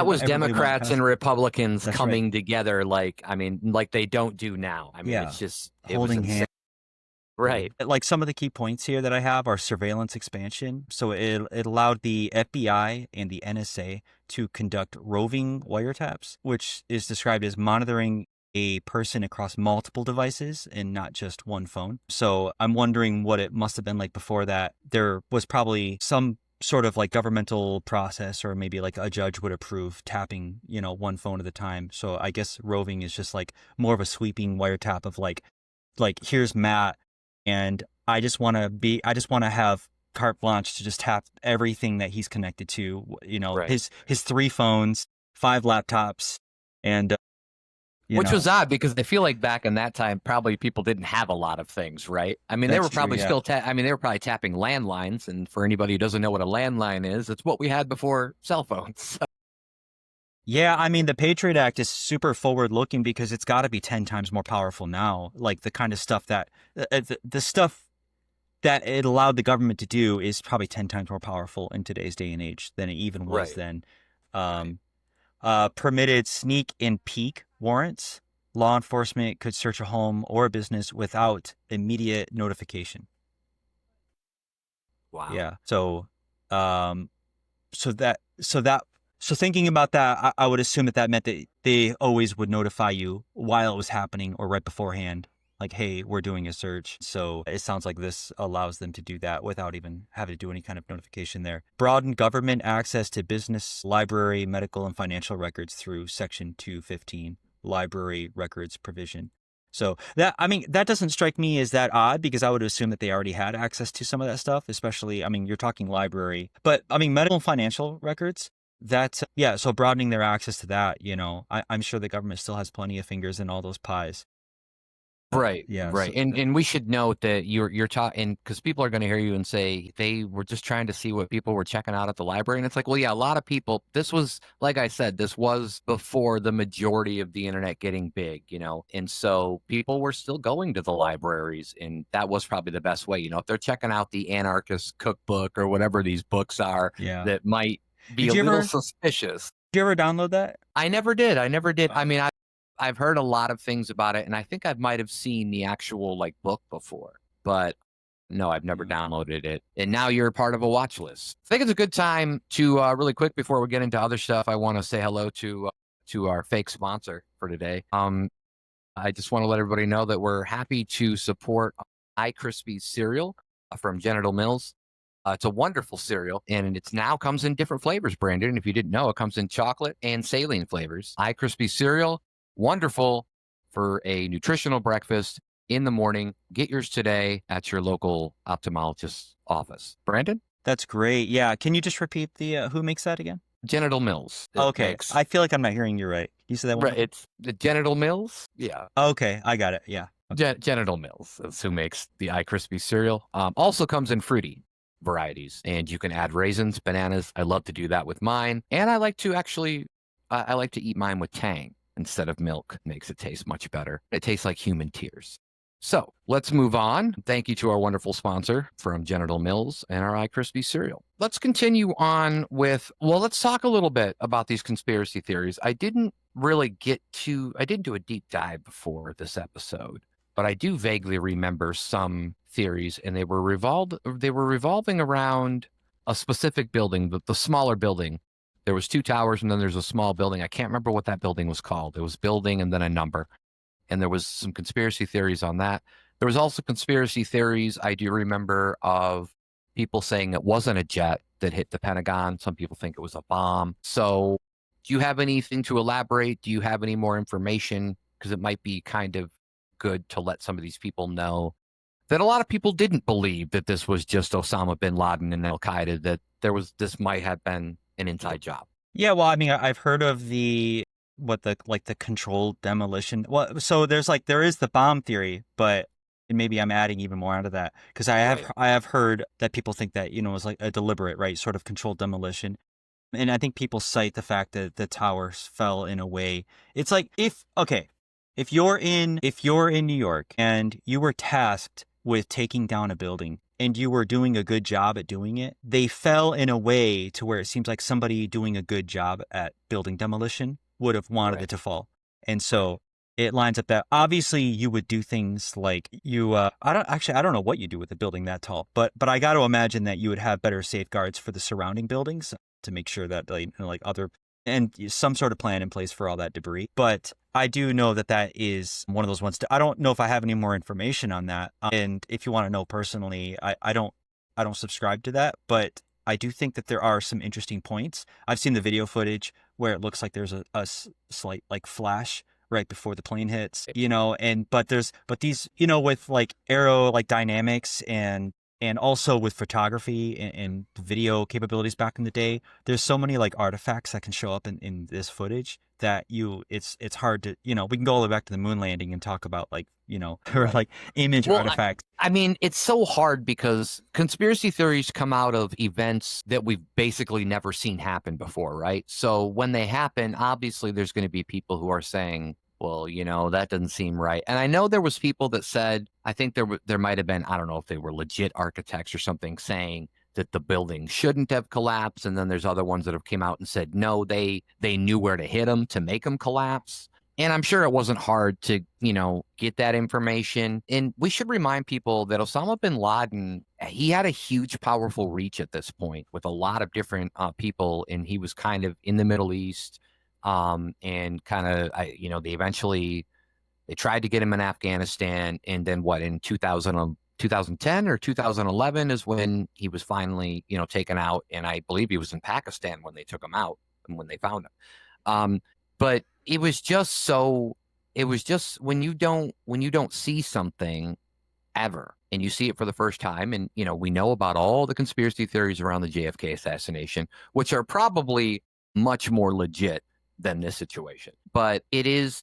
was everybody went Democrats past. and Republicans That's right. coming together like, I mean, like they don't do now. I mean, Yeah. it's just, it was Holding insane. hands. Right. Like some of the key points here that I have are surveillance expansion. So it allowed the FBI and the NSA to conduct roving wiretaps, which is described as monitoring a person across multiple devices and not just one phone. So I'm wondering what it must have been like before that. There was probably some sort of like governmental process, or maybe like a judge would approve tapping, one phone at a time. So I guess roving is just like more of a sweeping wiretap of like here's Matt, and I just want to have carte blanche to just tap everything that he's connected to, Right. his 3 phones, 5 laptops, and you Which know, was odd because I feel like back in that time, probably people didn't have a lot of things, right? I mean, they that's were true. probably Yeah. still, I mean, they were probably tapping landlines. And for anybody who doesn't know what a landline is, it's what we had before cell phones. Yeah, I mean, the Patriot Act is super forward looking because it's got to be 10 times more powerful now. Like the kind of stuff that the stuff that it allowed the government to do is probably 10 times more powerful in today's day and age than it even was Right. then. Right. Um, Permitted sneak and peek warrants. Law enforcement could search a home or a business without immediate notification. Wow. Yeah. Um, so thinking about that, I would assume that meant that they always would notify you while it was happening or right beforehand. Like, hey, we're doing a search. So it sounds like this allows them to do that without even having to do any kind of notification there. Broaden government access to business, library, medical, and financial records through Section 215, library records provision. So that doesn't strike me as that odd because I would assume that they already had access to some of that stuff, especially, you're talking library, but medical and financial records, yeah. So broadening their access to that, I'm sure the government still has plenty of fingers in all those pies. Right, Yeah. right, and we should note that you're talking because people are going to hear you and say they were just trying to see what people were checking out at the library, and it's like, well, yeah, a lot of people. This was, like I said, this was before the majority of the internet getting big, and so people were still going to the libraries, and that was probably the best way, if they're checking out the anarchist cookbook or whatever these books are Yeah. that might be Did a you little ever suspicious. did you ever download that? I never did. I never did. Uh, I mean, I've heard a lot of things about it, and I think I might have seen the actual like book before, but no, I've never yeah. downloaded it. And now you're part of a watch list. I think it's a good time to really quick before we get into other stuff. I want to say hello to our fake sponsor for today. I just want to let everybody know that we're happy to support iCrispy cereal from Genital Mills. It's a wonderful cereal, and it's now comes in different flavors, Brandon. And if you didn't know, it comes in chocolate and saline flavors. iCrispy cereal, wonderful for a nutritional breakfast in the morning. Get yours today at your local ophthalmologist's office. Brandon? That's great. Yeah. Can you just repeat the who makes that again? Genital Mills. It Okay. makes I feel like I'm not hearing you right. You said that one more right. time? It's the Genital Mills. Yeah, Okay, I got it. Yeah. Okay. Genital Mills. That's who makes the iCrispy cereal. Also comes in fruity varieties, and you can add raisins, bananas. I love to do that with mine, and I like to actually, I like to eat mine with tang instead of milk. Makes it taste much better. It tastes like human tears. So let's move on. Thank you to our wonderful sponsor from Genital Mills and our iCrispy cereal. Let's continue on with, well, let's talk a little bit about these conspiracy theories. I didn't do a deep dive before this episode, but I do vaguely remember some theories, and they were revolving around a specific building, the smaller building. There was 2 towers, and then there's a small building. I can't remember what that building was called. It was building and then a number. And there was some conspiracy theories on that. There was also conspiracy theories I do remember of people saying it wasn't a jet that hit the Pentagon. Some people think it was a bomb. So do you have anything to elaborate? Do you have any more information? Because it might be kind of good to let some of these people know that a lot of people didn't believe that this was just Osama bin Laden and Al Qaeda, that this might have been an inside job. Yeah, well, I've heard of the controlled demolition. Well, so there is the bomb theory, but maybe I'm adding even more onto that because Right. I have heard that people think that, it was like a deliberate, right, sort of controlled demolition. And I think people cite the fact that the towers fell in a way. It's like if you're in New York and you were tasked with taking down a building and you were doing a good job at doing it, they fell in a way to where it seems like somebody doing a good job at building demolition would have wanted Right. it to fall. And so it lines up that obviously you would do things like I don't know what you do with a building that tall, but I got to imagine that you would have better safeguards for the surrounding buildings to make sure that like other and some sort of plan in place for all that debris. But I do know that that is one of those ones. I don't know if I have any more information on that. And if you want to know personally, I don't subscribe to that, but I do think that there are some interesting points. I've seen the video footage where it looks like there's a slight like flash right before the plane hits, and but these, with like aero like dynamics and also with photography and video capabilities back in the day, there's so many like artifacts that can show up in this footage that it's hard to, we can go all the way back to the moon landing and talk about like, or Right. like image Well, artifacts. I mean, it's so hard because conspiracy theories come out of events that we've basically never seen happen before, right? So when they happen, obviously there's going to be people who are saying, well, that doesn't seem right. And I know there was people that said, I think there might have been, I don't know if they were legit architects or something, saying that the building shouldn't have collapsed. And then there's other ones that have came out and said, no, they knew where to hit them to make them collapse. And I'm sure it wasn't hard to, get that information. And we should remind people that Osama bin Laden, he had a huge, powerful reach at this point with a lot of different people. And he was kind of in the Middle East. And kind of, they tried to get him in Afghanistan. And then in 2010 or 2011 is when he was finally, taken out. And I believe he was in Pakistan when they took him out and when they found him. But it was just when you don't see something ever and you see it for the first time, and we know about all the conspiracy theories around the JFK assassination, which are probably much more legit than this situation. But it is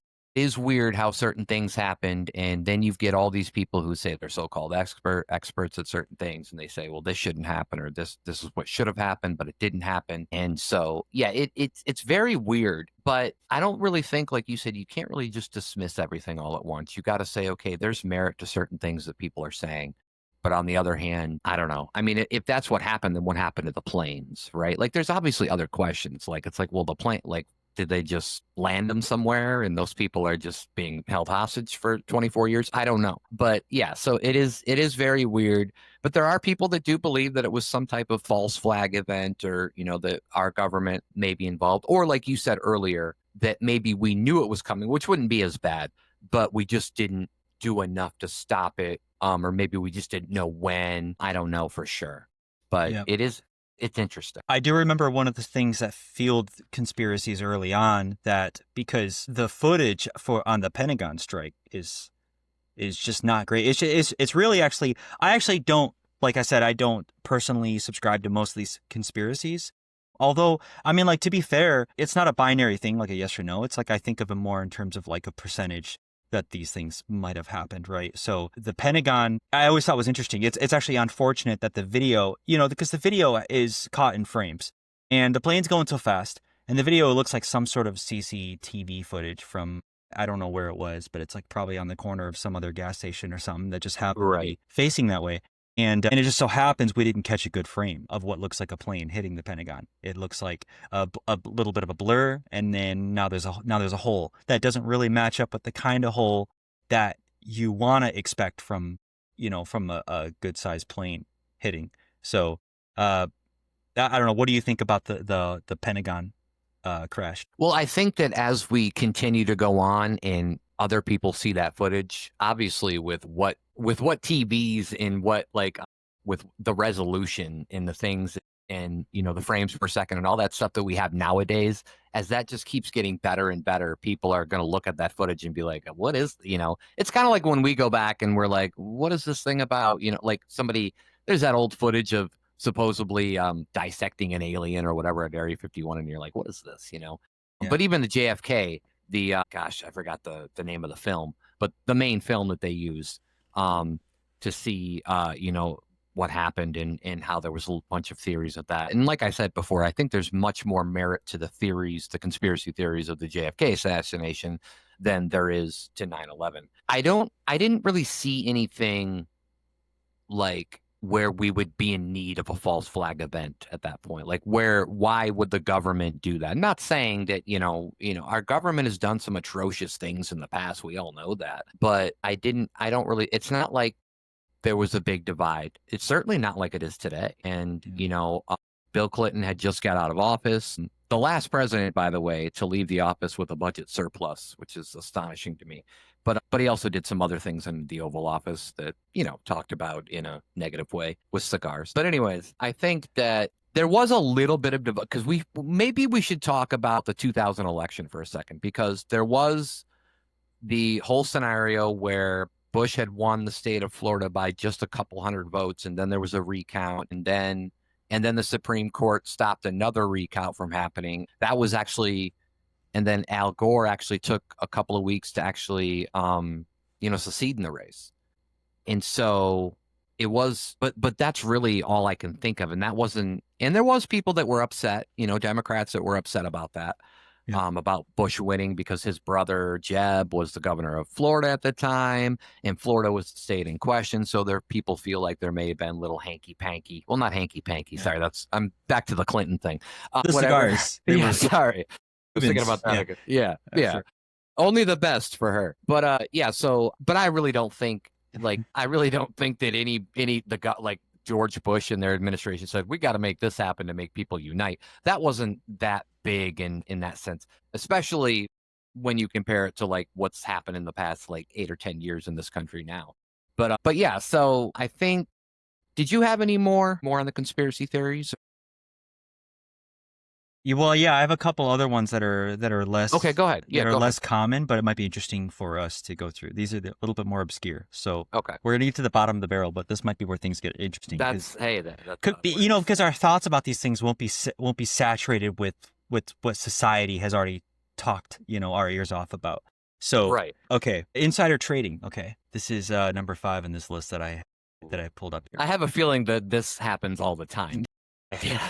weird how certain things happened, and then you get all these people who say they're so-called experts at certain things, and they say, well, this shouldn't happen, or this is what should have happened, but it didn't happen. And so yeah, it's very weird. But I don't really think, like you said, you can't really just dismiss everything all at once. You got to say, okay, there's merit to certain things that people are saying. But on the other hand, I don't know. I mean, if that's what happened, then what happened to the planes, right? Like, there's obviously other questions. Like, it's like, well, the plane, like, did they just land them somewhere and those people are just being held hostage for 24 years? I don't know. But yeah, so it is very weird. But there are people that do believe that it was some type of false flag event, or, that our government may be involved. Or like you said earlier, that maybe we knew it was coming, which wouldn't be as bad, but we just didn't do enough to stop it. Or maybe we just didn't know when. I don't know for sure. But Yeah. it's interesting. I do remember one of the things that fueled conspiracies early on, that because the footage on the Pentagon strike is just not great. It's really actually, I actually don't, like I said, I don't personally subscribe to most of these conspiracies. Although, I mean, like, to be fair, it's not a binary thing, like a yes or no. It's like, I think of it more in terms of like a percentage that these things might have happened, right? So the Pentagon, I always thought was interesting. It's actually unfortunate that the video, because the video is caught in frames and the plane's going so fast, and the video looks like some sort of CCTV footage from, I don't know where it was, but it's like probably on the corner of some other gas station or something that just happened to be facing that way. And it just so happens we didn't catch a good frame of what looks like a plane hitting the Pentagon. It looks like a little bit of a blur, and then now there's a hole that doesn't really match up with the kind of hole that you want to expect from a good sized plane hitting. So I don't know. What do you think about the Pentagon crash? Well, I think that as we continue to go on and other people see that footage, obviously with what TVs and what, like, with the resolution and the things and, the frames per second and all that stuff that we have nowadays, as that just keeps getting better and better, people are going to look at that footage and be like, what is, it's kind of like when we go back and we're like, what is this thing about? Like there's that old footage of supposedly dissecting an alien or whatever at Area 51, and you're like, what is this? Yeah. But even the JFK, the gosh, I forgot the name of the film, but the main film that they used to see what happened and how there was a bunch of theories of that. And like I said before, I think there's much more merit to the conspiracy theories of the JFK assassination than there is to 9/11. I didn't really see anything like where we would be in need of a false flag event at that point. Like why would the government do that? I'm not saying that, our government has done some atrocious things in the past. We all know that. But I don't really, it's not like there was a big divide. It's certainly not like it is today. And, Bill Clinton had just got out of office. The last president, by the way, to leave the office with a budget surplus, which is astonishing to me. But he also did some other things in the Oval Office that, talked about in a negative way with cigars. But anyways, I think that there was a little bit of divide because maybe we should talk about the 2000 election for a second, because there was the whole scenario where Bush had won the state of Florida by just a couple hundred votes, and then there was a recount, and then the Supreme Court stopped another recount from happening. That was actually, and then Al Gore actually took a couple of weeks to actually, secede in the race. And so it was, but that's really all I can think of. And that wasn't, and there was people that were upset, Democrats that were upset about that. Yeah. About Bush winning because his brother Jeb was the governor of Florida at the time, and Florida was the state in question. So people feel like there may have been little hanky panky. Well, not hanky panky. Yeah. Sorry, I'm back to the Clinton thing. The cigars. Yeah, sorry. I was thinking about that. Yeah. Yeah. Sure. Only the best for her. But yeah. So, but I really don't think that like George Bush and their administration said, we got to make this happen to make people unite. That wasn't that big in that sense, especially when you compare it to like what's happened in the past like 8 or 10 years in this country now. But yeah, so I think, did you have any more on the conspiracy theories? Well, yeah, I have a couple other ones that are less. Okay, go ahead. Yeah, that are less common, but it might be interesting for us to go through. These are a little bit more obscure. So okay, we're gonna get to the bottom of the barrel, but this might be where things get interesting. That's could be, because our thoughts about these things won't be saturated with what society has already talked, our ears off about. So right. Okay, insider trading. Okay, this is number 5 in this list that I pulled up here. I have a feeling that this happens all the time. Yeah.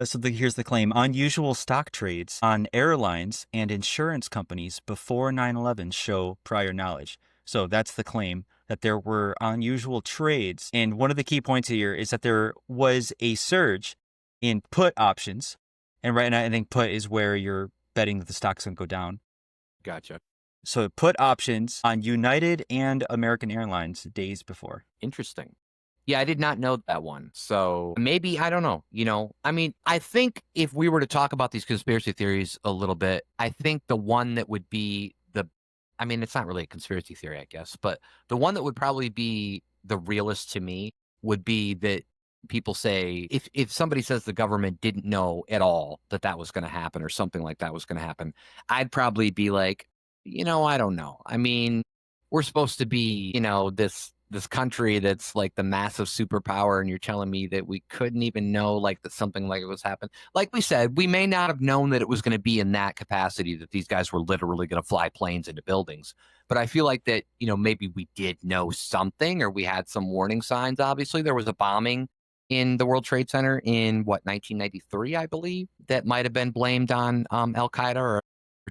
So here's the claim. Unusual stock trades on airlines and insurance companies before 9/11 show prior knowledge. So that's the claim, that there were unusual trades. And one of the key points here is that there was a surge in put options. And right now, I think put is where you're betting that the stock's going to go down. Gotcha. So put options on United and American Airlines days before. Interesting. Yeah, I did not know that one. So maybe, I don't know, I mean, I think if we were to talk about these conspiracy theories a little bit, I think the one that would be it's not really a conspiracy theory, I guess, but the one that would probably be the realest to me would be that people say, if somebody says the government didn't know at all that was going to happen or something like that was going to happen, I'd probably be like, I don't know. I mean, we're supposed to be, this country that's like the massive superpower, and you're telling me that we couldn't even know like that something like it was happening. Like we said, we may not have known that it was going to be in that capacity, that these guys were literally going to fly planes into buildings. But I feel like that, maybe we did know something, or we had some warning signs. Obviously, there was a bombing in the World Trade Center in 1993, I believe, that might have been blamed on Al Qaeda or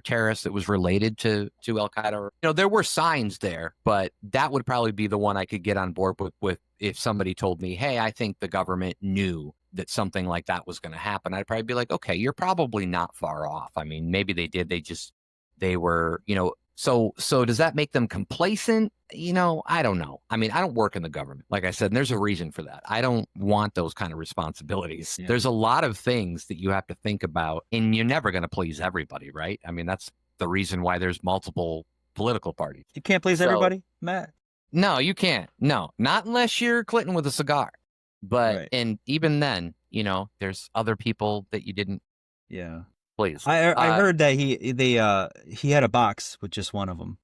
terrorist that was related to Al Qaeda. There were signs there, but that would probably be the one I could get on board with if somebody told me, hey, I think the government knew that something like that was going to happen. I'd probably be like, okay, you're probably not far off. I mean, maybe they did. They were, so does that make them complacent? I don't know. I mean, I don't work in the government, like I said, and there's a reason for that. I don't want those kind of responsibilities. Yeah. There's a lot of things that you have to think about, and you're never going to please everybody, right? I mean, that's the reason why there's multiple political parties. You can't please everybody, Matt? No, you can't. No, not unless you're Clinton with a cigar. But, right. And even then, there's other people that you didn't. Yeah. Please. I heard that he had a box with just one of them.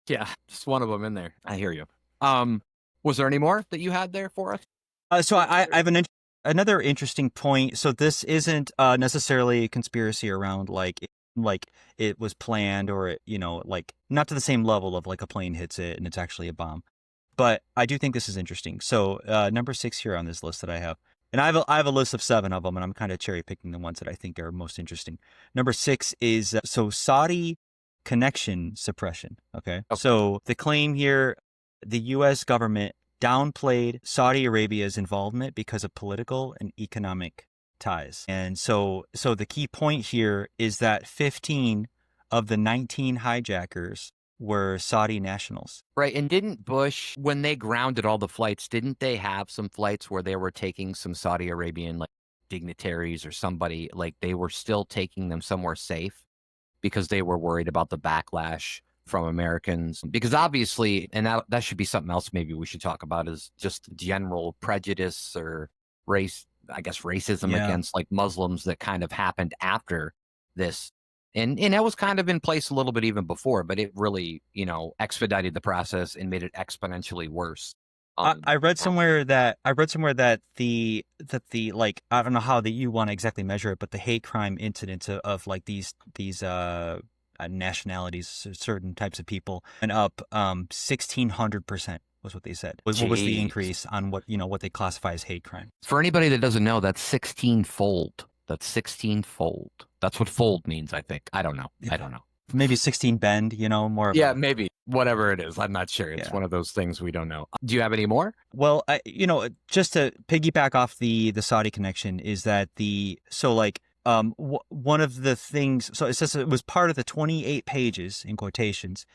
Yeah, just one of them in there. I hear you. Was there any more that you had there for us? So I have another interesting point. So this isn't necessarily a conspiracy around like it was planned, or like not to the same level of like a plane hits it and it's actually a bomb. But I do think this is interesting. So number 6 here on this list that I have. And I have a list of 7 of them, and I'm kind of cherry picking the ones that I think are most interesting. Number 6 is Saudi connection suppression. Okay. So the claim here, the U.S. government downplayed Saudi Arabia's involvement because of political and economic ties. And so the key point here is that 15 of the 19 hijackers were Saudi nationals. Right. And didn't Bush, when they grounded all the flights, didn't they have some flights where they were taking some Saudi Arabian like dignitaries or somebody, like they were still taking them somewhere safe because they were worried about the backlash from Americans? Because obviously, and that should be something else maybe we should talk about, is just general prejudice or racism Yeah. against like Muslims that kind of happened after this. And that was kind of in place a little bit even before, but it really, expedited the process and made it exponentially worse. I read somewhere that the like, I don't know how that you want to exactly measure it, but the hate crime incidents of like these nationalities, certain types of people, and up 1,600% was what they said. What was the increase on what they classify as hate crime? For anybody that doesn't know, that's 16-fold. That's 16-fold. That's what fold means, I think. I don't know. Yeah. I don't know. Maybe 16 bend, more of maybe. Whatever it is. I'm not sure. It's one of those things we don't know. Do you have any more? Well, just to piggyback off the Saudi connection is that one of the things, so it says it was part of the 28 pages in quotations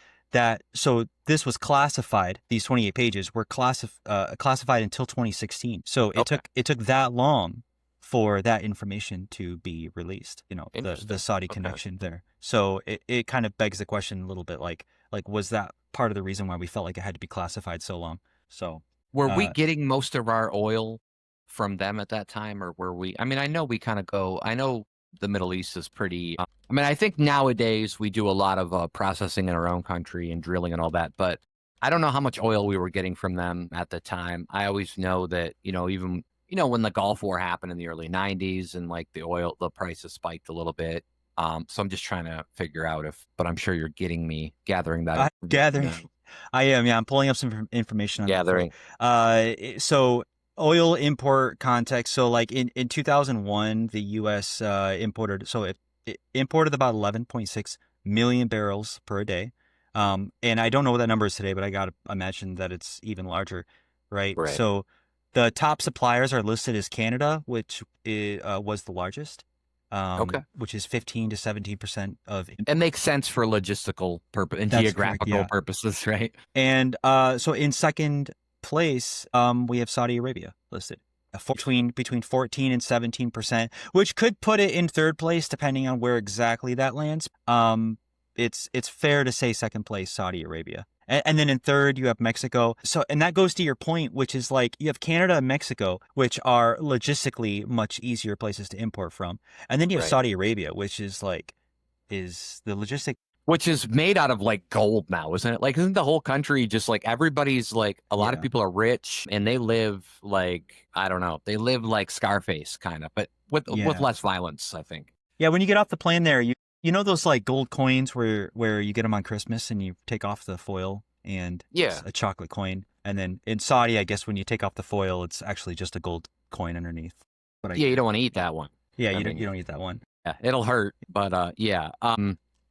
so this was classified. These 28 pages were classified until 2016. So it took that long for that information to be released, the Saudi connection there. So it kind of begs the question a little bit, like was that part of the reason why we felt like it had to be classified so long? So were we getting most of our oil from them at that time, or were we? I mean, I know we kind of go. I know the Middle East is pretty. I think nowadays we do a lot of processing in our own country and drilling and all that, but I don't know how much oil we were getting from them at the time. I always know that even when the Gulf War happened in the early 90s and like the prices spiked a little bit. So I'm just trying to figure out but I'm sure you're gathering that. Gathering. I am. Yeah. I'm pulling up some information on gathering. So oil import context. So like in 2001, the U.S. imported about 11.6 million barrels per day. And I don't know what that number is today, but I got to imagine that it's even larger, right? So the top suppliers are listed as Canada, which was the largest. Which is 15 to 17% of. It makes sense for logistical purpose and geographical purposes, right? And so in second place, we have Saudi Arabia listed between 14 and 17%, which could put it in third place depending on where exactly that lands. It's fair to say second place, Saudi Arabia. And then in third, you have Mexico. So, and that goes to your point, which is like you have Canada and Mexico, which are logistically much easier places to import from. And then you have Saudi Arabia, which is the logistic. Which is made out of like gold now, isn't it? Like, isn't the whole country just like everybody's like a lot of people are rich and they live like, I don't know, they live like Scarface kind of, but with less violence, I think. Yeah. When you get off the plane there, you know those like gold coins where you get them on Christmas and you take off the foil and it's a chocolate coin. And then in Saudi, I guess when you take off the foil, it's actually just a gold coin underneath. But you don't want to eat that one. Yeah, you don't eat that one. Yeah, it'll hurt. But yeah. All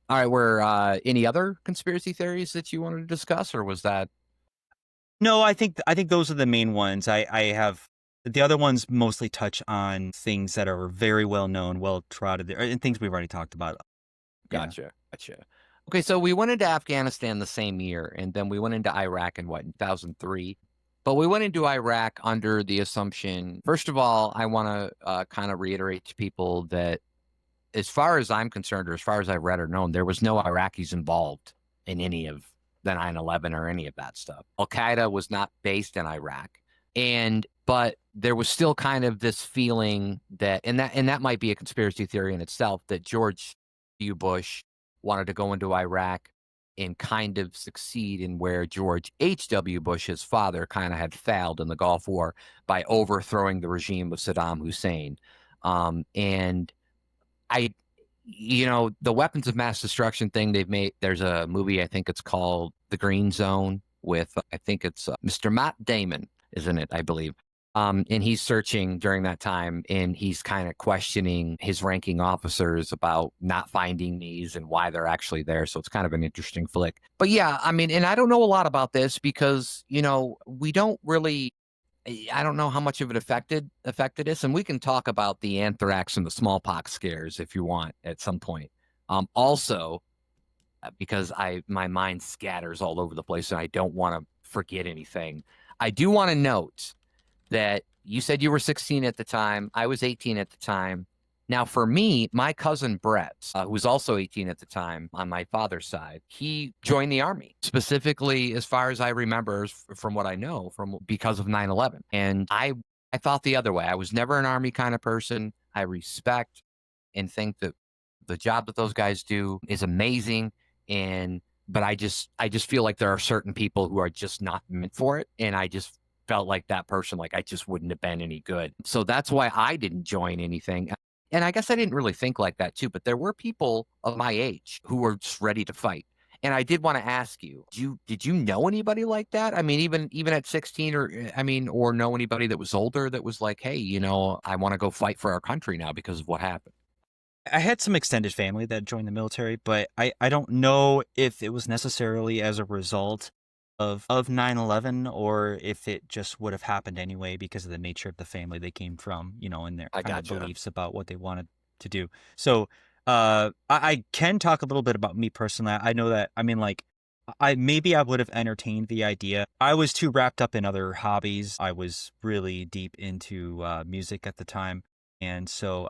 right. Were any other conspiracy theories that you wanted to discuss, or was that? No, I think those are the main ones. I have. The other ones mostly touch on things that are very well known, well trotted, and things we've already talked about. Gotcha. Okay, so we went into Afghanistan the same year, and then we went into Iraq in 2003. But we went into Iraq under the assumption, first of all, I want to kind of reiterate to people that as far as I'm concerned, or as far as I've read or known, there was no Iraqis involved in any of the 9/11 or any of that stuff. Al-Qaeda was not based in Iraq. But there was still kind of this feeling that that might be a conspiracy theory in itself, that George W. Bush wanted to go into Iraq and kind of succeed in where George H.W. Bush, his father, kind of had failed in the Gulf War by overthrowing the regime of Saddam Hussein. And the weapons of mass destruction thing they've made, there's a movie, I think it's called The Green Zone with, I think it's Mr. Matt Damon, isn't it? I believe. And he's searching during that time, and he's kind of questioning his ranking officers about not finding these and why they're actually there. So it's kind of an interesting flick. But yeah, I mean, and I don't know a lot about this because, we don't really, I don't know how much of it affected us. And we can talk about the anthrax and the smallpox scares if you want at some point. Also, because my mind scatters all over the place and I don't want to forget anything. I do want to note that you said you were 16 at the time. I was 18 at the time. Now, for me, my cousin Brett, who was also 18 at the time on my father's side, he joined the army specifically, as far as I remember, from what I know, from because of 9/11. And I thought the other way. I was never an army kind of person. I respect and think that the job that those guys do is amazing. But I just feel like there are certain people who are just not meant for it. And I just felt like that person, like I just wouldn't have been any good. So that's why I didn't join anything. And I guess I didn't really think like that too, but there were people of my age who were just ready to fight. And I did want to ask you, did you know anybody like that? I mean, even at 16 or know anybody that was older that was like, hey, I want to go fight for our country now because of what happened. I had some extended family that joined the military, but I don't know if it was necessarily as a result of 9/11 or if it just would have happened anyway because of the nature of the family they came from, and their I kind of gotcha. beliefs about what they wanted to do. So, I can talk a little bit about me personally. I know that, I mean, like, I would have entertained the idea. I was too wrapped up in other hobbies. I was really deep into music at the time. And so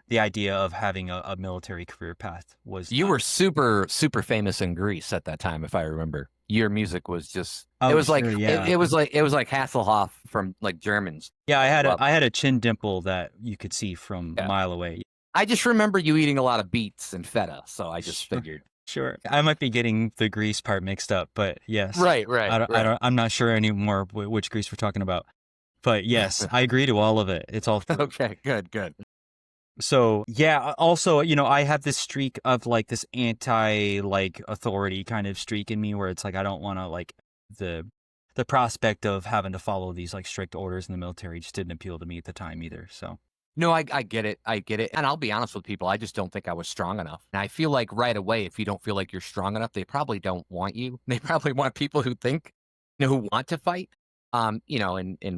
the idea of having a military career path was You not. were super, super famous in Greece at that time, if I remember. Your music was just it Oh, was like sure, it, yeah. it was like it was like Hasselhoff from like Germans. Yeah, I had a Love. I had a chin dimple that you could see from a Yeah. mile away. I just remember you eating a lot of beets and feta, so I just Sure. figured. Sure. I might be getting the grease part mixed up, but yes. Right, right, right. I'm not sure anymore which grease we're talking about. But yes, I agree to all of it. It's all true. Okay, good, good. So yeah, also, I have this streak of like this anti like authority kind of streak in me where it's like I don't want to like the the prospect of having to follow these like strict orders in the military just didn't appeal to me at the time either. So No, I get it. I get it. And I'll be honest with people, I just don't think I was strong enough. And I feel like right away, if you don't feel like you're strong enough, they probably don't want you. They probably want people who think, who want to fight. And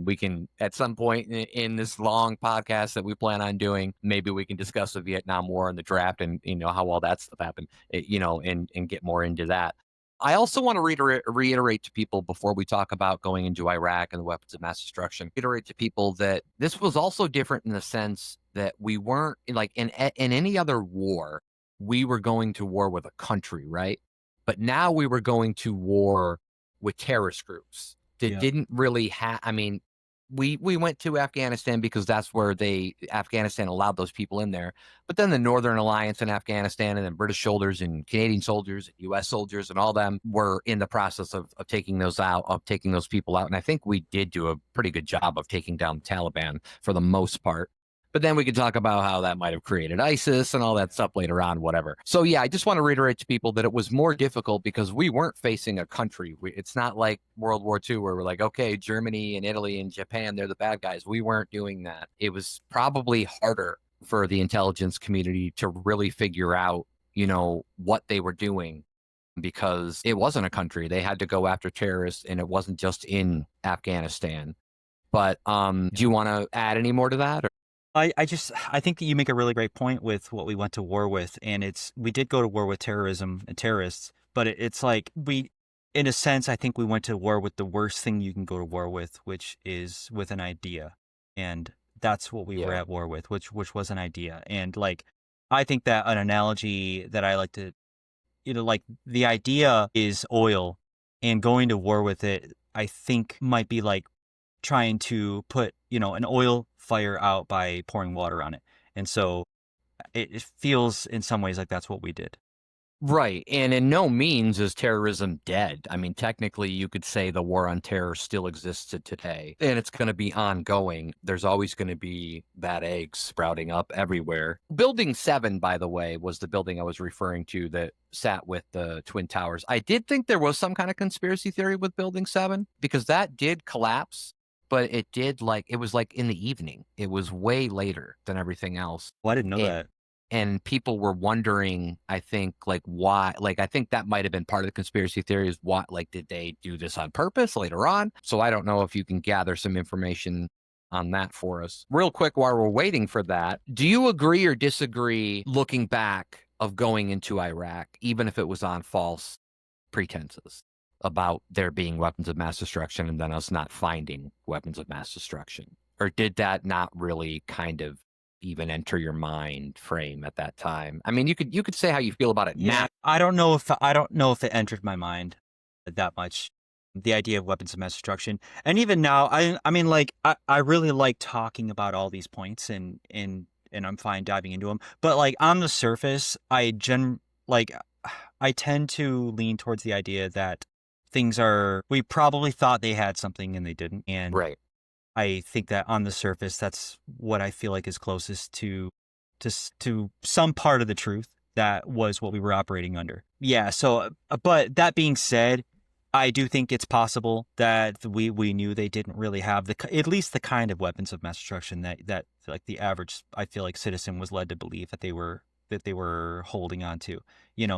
we can at some point in this long podcast that we plan on doing, maybe we can discuss the Vietnam War and the draft and how all that stuff happened, and get more into that. I also want to reiterate to people before we talk about going into Iraq and the weapons of mass destruction, reiterate to people that this was also different in the sense that we weren't like in any other war, we were going to war with a country, right? But now we were going to war with terrorist groups that yeah. didn't really have, I mean, we went to Afghanistan because that's where Afghanistan allowed those people in there. But then the Northern Alliance in Afghanistan and then British soldiers and Canadian soldiers and US soldiers and all them were in the process of taking those out, of taking those people out. And I think we did do a pretty good job of taking down the Taliban for the most part. But then we could talk about how that might have created ISIS and all that stuff later on, whatever. So, yeah, I just want to reiterate to people that it was more difficult because we weren't facing a country. It's not like World War II where we're like, okay, Germany and Italy and Japan, they're the bad guys. We weren't doing that. It was probably harder for the intelligence community to really figure out, what they were doing because it wasn't a country. They had to go after terrorists and it wasn't just in Afghanistan. But do you want to add any more to that? I think that you make a really great point with what we went to war with, and we did go to war with terrorism and terrorists, but it's like in a sense, I think we went to war with the worst thing you can go to war with, which is with an idea, and that's what we were Yeah. at war with, which was an idea, and like I think that an analogy that I like to, like the idea is oil, and going to war with it, I think might be like trying to put, an oil fire out by pouring water on it. And so it feels in some ways like that's what we did. Right. And in no means is terrorism dead. I mean, technically, you could say the war on terror still exists to today, and it's going to be ongoing. There's always going to be bad eggs sprouting up everywhere. Building 7, by the way, was the building I was referring to that sat with the Twin Towers. I did think there was some kind of conspiracy theory with Building 7 because that did collapse but it did like it was like in the evening. It was way later than everything else. Well, I didn't know It, that. and people were wondering, I think, like why, like I think that might have been part of the conspiracy theory is what, like, did they do this on purpose later on? So I don't know if you can gather some information on that for us. Real quick, while we're waiting for that, do you agree or disagree looking back of going into Iraq, even if it was on false pretenses about there being weapons of mass destruction and then us not finding weapons of mass destruction? Or did that not really kind of even enter your mind frame at that time? I mean, you could say how you feel about it now. Yeah, I don't know if it entered my mind that much. The idea of weapons of mass destruction, and even now, I mean, like I really like talking about all these points, and I'm fine diving into them. But like on the surface, like I tend to lean towards the idea that we probably thought they had something and they didn't, and Right. I think that on the surface, that's what I feel like is closest to some part of the truth. That was what we were operating under. Yeah. So, but that being said, I do think it's possible that we knew they didn't really have at least the kind of weapons of mass destruction that like the average, I feel like, citizen was led to believe that they were holding on to.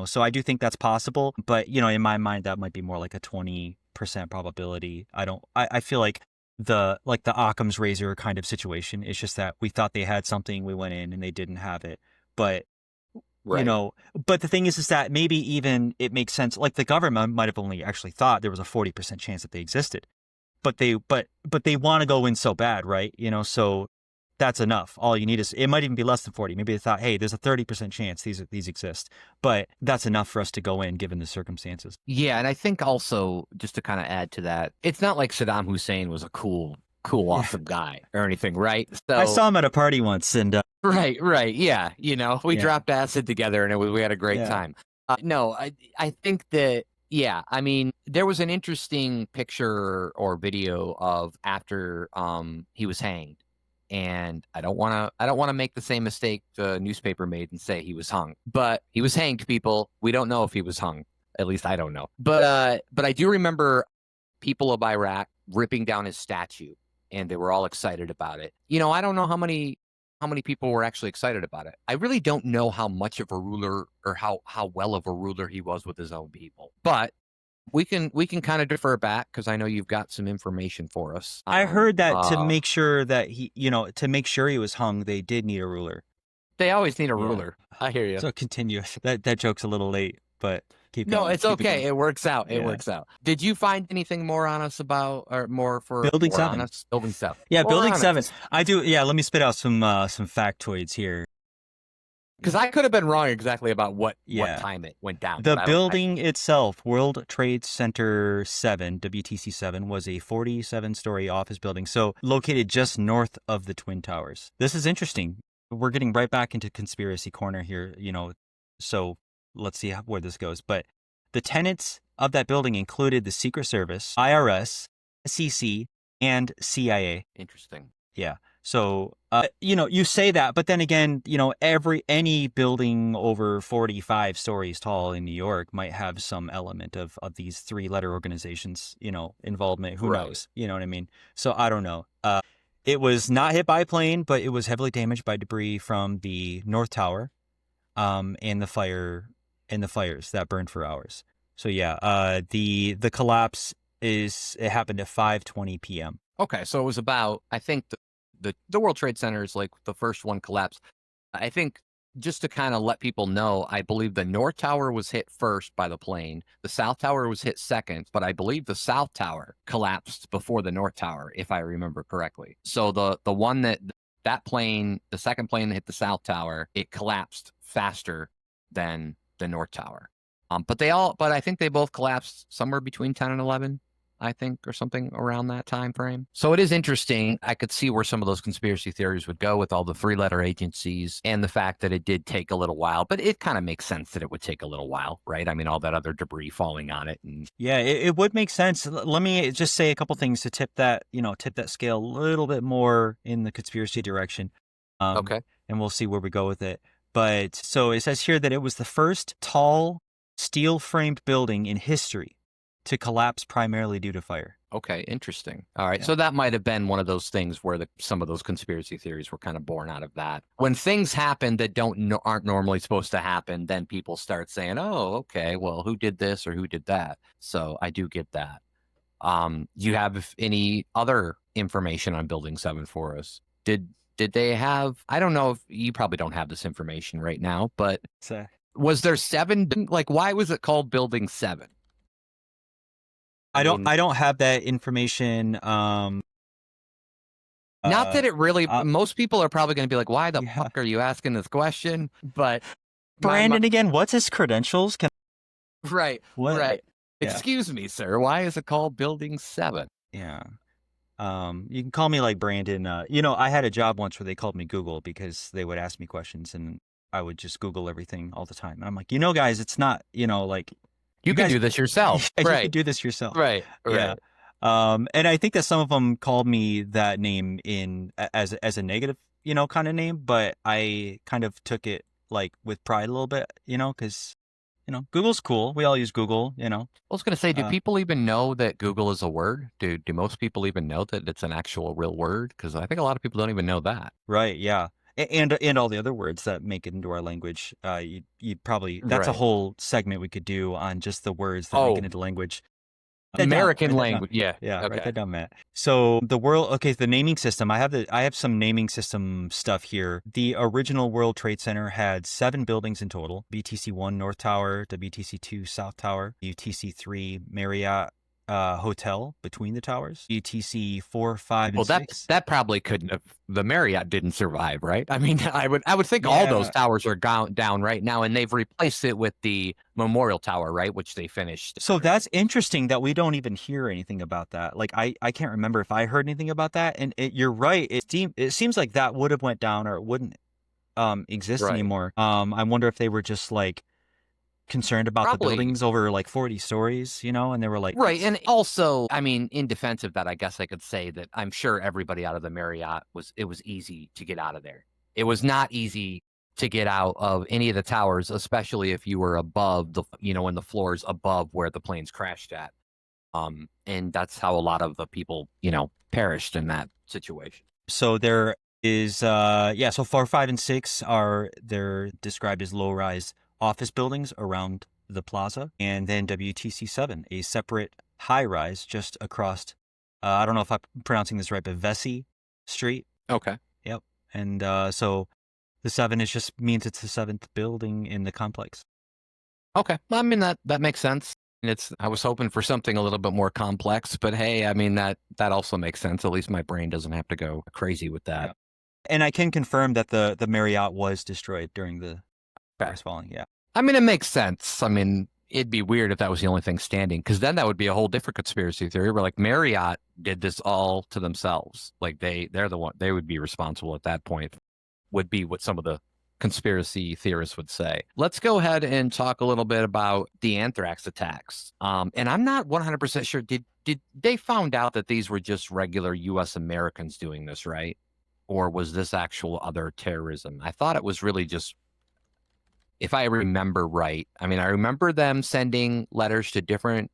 So I do think that's possible, but in my mind that might be more like a 20% probability. I feel like the Occam's razor kind of situation. It's just that we thought they had something, we went in and they didn't have it. But Right. but the thing is that maybe even it makes sense. Like the government might have only actually thought there was a 40% chance that they existed, but they want to go in so bad, right? So that's enough. All you need is, it might even be less than 40. Maybe they thought, hey, there's a 30% chance these exist, but that's enough for us to go in given the circumstances. Yeah, and I think also just to kind of add to that, it's not like Saddam Hussein was a cool, Yeah. awesome guy or anything, right? I So saw him at a party once, and right, yeah, we yeah, dropped acid together and we had a great yeah, time. No, I think that, yeah, I mean, there was an interesting picture or video of after he was hanged, and I don't want to make the same mistake the newspaper made and say he was hung, but he was hanged. People, we don't know if he was hung. At least I don't know, but I do remember people of Iraq ripping down his statue, and they were all excited about it. I don't know how many people were actually excited about it. I really don't know how much of a ruler or how well of a ruler he was with his own people. But we can kind of defer back because I know you've got some information for us. I heard that to make sure that to make sure he was hung, they did need a ruler. They always need a Yeah. ruler. I hear you. So continue. That joke's a little late, but keep No, going. it's Keep it okay. going. It works out. It Yeah. works out. Did you find anything more on us about, or more for Building more on 7. us? Building 7. Yeah, More Building on 7. us. I do. Yeah, let me spit out some factoids here. Because I could have been wrong exactly about what Yeah. time it went down. The but building itself, World Trade Center 7, WTC 7, was a 47-story office building, so located just north of the Twin Towers. This is interesting. We're getting right back into conspiracy corner here, so let's see where this goes. But the tenants of that building included the Secret Service, IRS, SEC, and CIA. Interesting. Yeah. So, you say that, but then again, any building over 45 stories tall in New York might have some element of these 3-letter organizations, involvement. Who Right. knows? You know what I mean? So I don't know. It was not hit by a plane, but it was heavily damaged by debris from the North Tower, and the fires that burned for hours. So yeah, the collapse it happened at 5:20 p.m. Okay, so it was about, I think the World Trade Center is like the first one collapsed. I think just to kind of let people know, I believe the North Tower was hit first by the plane. The South Tower was hit second, but I believe the South Tower collapsed before the North Tower, if I remember correctly. So the one that plane, the second plane that hit the South Tower, it collapsed faster than the North Tower. But I think they both collapsed somewhere between 10 and 11. I think, or something around that time frame. So it is interesting. I could see where some of those conspiracy theories would go with all the 3-letter agencies and the fact that it did take a little while, but it kind of makes sense that it would take a little while, right? I mean, all that other debris falling on it. And Yeah, it would make sense. Let me just say a couple things to tip that scale a little bit more in the conspiracy direction. Okay. And we'll see where we go with it. But so it says here that it was the first tall steel framed building in history to collapse primarily due to fire. Okay, interesting. All right, Yeah. so that might have been one of those things where some of those conspiracy theories were kind of born out of that. When things happen that aren't normally supposed to happen, then people start saying, "Oh, okay, well, who did this or who did that?" So I do get that. Do you have any other information on Building 7 for us? Did they have? I don't know if you probably don't have this information right now, but So was there seven? Like, why was it called Building 7? I mean, I don't have that information. not that it really, uh, most people are probably going to be like, why the yeah. fuck are you asking this question? But my Brandon again. What's his credentials? right, What? right. Yeah. Excuse me, sir. Why is it called Building 7? Yeah. You can call me like Brandon. I had a job once where they called me Google because they would ask me questions and I would just Google everything all the time. And I'm like, guys, it's not, like You you can guys, do this yourself. you Right, could do this yourself. right, Yeah. right. And I think that some of them called me that name as a negative, kind of name, but I kind of took it like with pride a little bit, because Google's cool. We all use Google, I was going to say, do Uh, people even know that Google is a word? Do most people even know that it's an actual real word? Because I think a lot of people don't even know that. Right, yeah. And all the other words that make it into our language. You probably that's a Right. whole segment we could do on just the words that make it Oh, into language. Write that down. American Write that down. language. Yeah. Yeah, write Okay. that down, Matt. So the naming system. I have some naming system stuff here. The original World Trade Center had 7 buildings in total: BTC 1 North Tower, WTC 2 South Tower, UTC 3 Marriott Hotel between the towers, UTC 4, 5, Well, and 6. that probably couldn't have. The Marriott didn't survive, right? I mean, I would think all those Yeah. towers are down right now, and they've replaced it with the Memorial Tower, right, which they finished. So that's interesting that we don't even hear anything about that. Like I can't remember if I heard anything about that. And you're right. It seems like that would have went down or it wouldn't exist Right. anymore. I wonder if they were just like concerned about the Probably. buildings over like 40 stories, and they were like, Right. And also, I mean, in defense of that, I guess I could say that I'm sure everybody out of the Marriott it was easy to get out of there. It was not easy to get out of any of the towers, especially if you were above in the floors above where the planes crashed at. And that's how a lot of the people, perished in that situation. So there is so 4, 5, and 6 they're described as low-rise office buildings around the plaza, and then WTC 7, a separate high-rise just across I don't know if I'm pronouncing this right, but Vesey Street. Okay. Yep. And so the 7 is just means it's the 7th building in the complex. Okay. I mean, that makes sense. I was hoping for something a little bit more complex, but hey, I mean, that also makes sense. At least my brain doesn't have to go crazy with that. Yeah. And I can confirm that the Marriott was destroyed during the Okay. towers falling. Yeah. I mean, it makes sense. I mean, it'd be weird if that was the only thing standing, because then that would be a whole different conspiracy theory where like Marriott did this all to themselves. Like they're the one, they would be responsible at that point, would be what some of the conspiracy theorists would say. Let's go ahead and talk a little bit about the Anthrax attacks. And I'm not 100% sure. Did they found out that these were just regular U.S. Americans doing this, right? Or was this actual other terrorism? I thought it was really just, if I remember right. I mean, I remember them sending letters to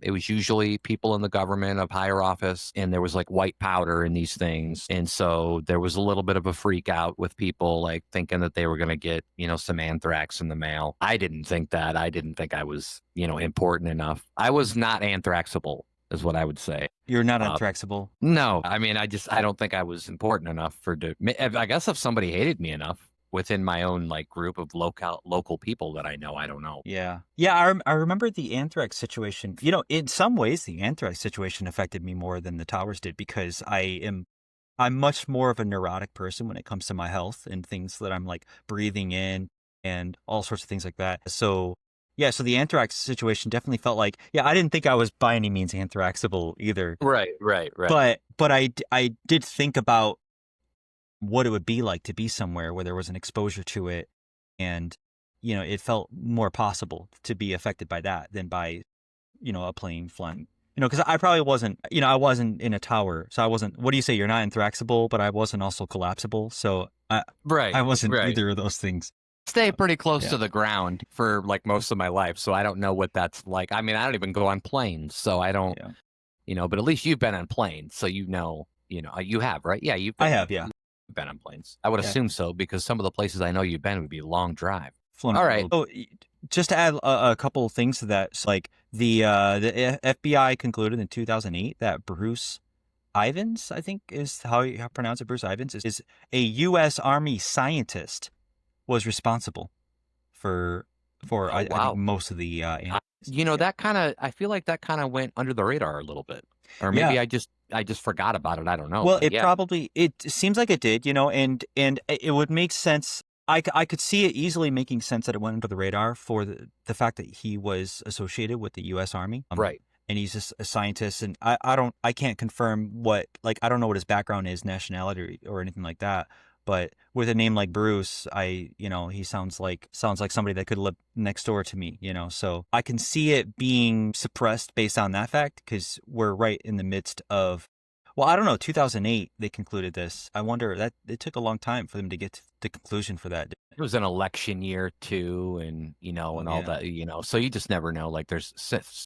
it was usually people in the government of higher office, and there was like white powder in these things. And so there was a little bit of a freak out with people like thinking that they were going to get, some anthrax in the mail. I didn't think that. I didn't think I was, important enough. I was not anthraxable, is what I would say. You're not anthraxable. No, I mean, I don't think I was important enough I guess if somebody hated me enough within my own like group of local people that I know, I don't know. Yeah. Yeah, I remember the anthrax situation. In some ways, the anthrax situation affected me more than the towers did because I'm much more of a neurotic person when it comes to my health and things that I'm like breathing in and all sorts of things like that. So, yeah, so the anthrax situation definitely felt like, I didn't think I was by any means anthraxable either. Right. But I did think about what it would be like to be somewhere where there was an exposure to it. And, it felt more possible to be affected by that than by, a plane flying. Because I probably wasn't, I wasn't in a tower. So I wasn't, what do you say? You're not anthraxable, but I wasn't also collapsible. So I wasn't either of those things. Stay pretty close to the ground for like most of my life. So I don't know what that's like. I mean, I don't even go on planes. So I don't. but at least you've been on planes, so you have, right? Yeah, I have, yeah. you've been on planes. I would Yeah. assume so because some of the places I know you've been would be a long drive. Flown All around a right. little. Oh, just to add a couple of things to that, so like the FBI concluded in 2008 that Bruce Ivins, I think is how you pronounce it, Bruce Ivins, is a U.S. Army scientist was responsible for Oh, I think wow. most of the Yeah. I feel like that kind of went under the radar a little bit, or Yeah. maybe I just forgot about it. I don't know, Well, but yeah, it seems like it did, and it would make sense. I could see it easily making sense that it went under the radar for the fact that he was associated with the U.S. Army. right. And he's just a scientist, and I can't confirm I don't know what his background is, nationality or anything like that. But with a name like Bruce, he sounds like somebody that could live next door to me, So I can see it being suppressed based on that fact because we're right in the midst of, well, I don't know, 2008 they concluded this. I wonder that it took a long time for them to get to the conclusion for that. It was an election year too, and Oh and all yeah. that, so you just never know. Like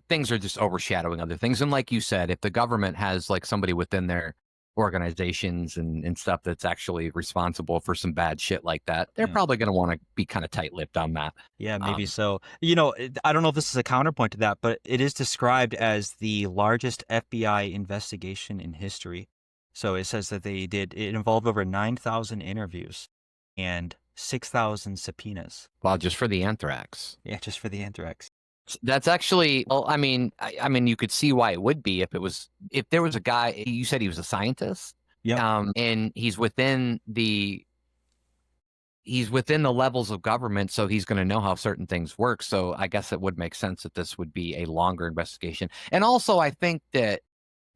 things are just overshadowing other things, and like you said, if the government has like somebody within their organizations and stuff that's actually responsible for some bad shit like that, they're Yeah. probably going to want to be kind of tight-lipped on that. Yeah, maybe Um, so. I don't know if this is a counterpoint to that, but it is described as the largest FBI investigation in history. So it says that it involved over 9,000 interviews and 6,000 subpoenas. well, just for the anthrax. Yeah, just for the anthrax. That's actually, well, I mean, you could see why it would be if there was a guy, you said he was a scientist, Yep. and he's within the levels of government, so he's going to know how certain things work. So I guess it would make sense that this would be a longer investigation. And also, I think that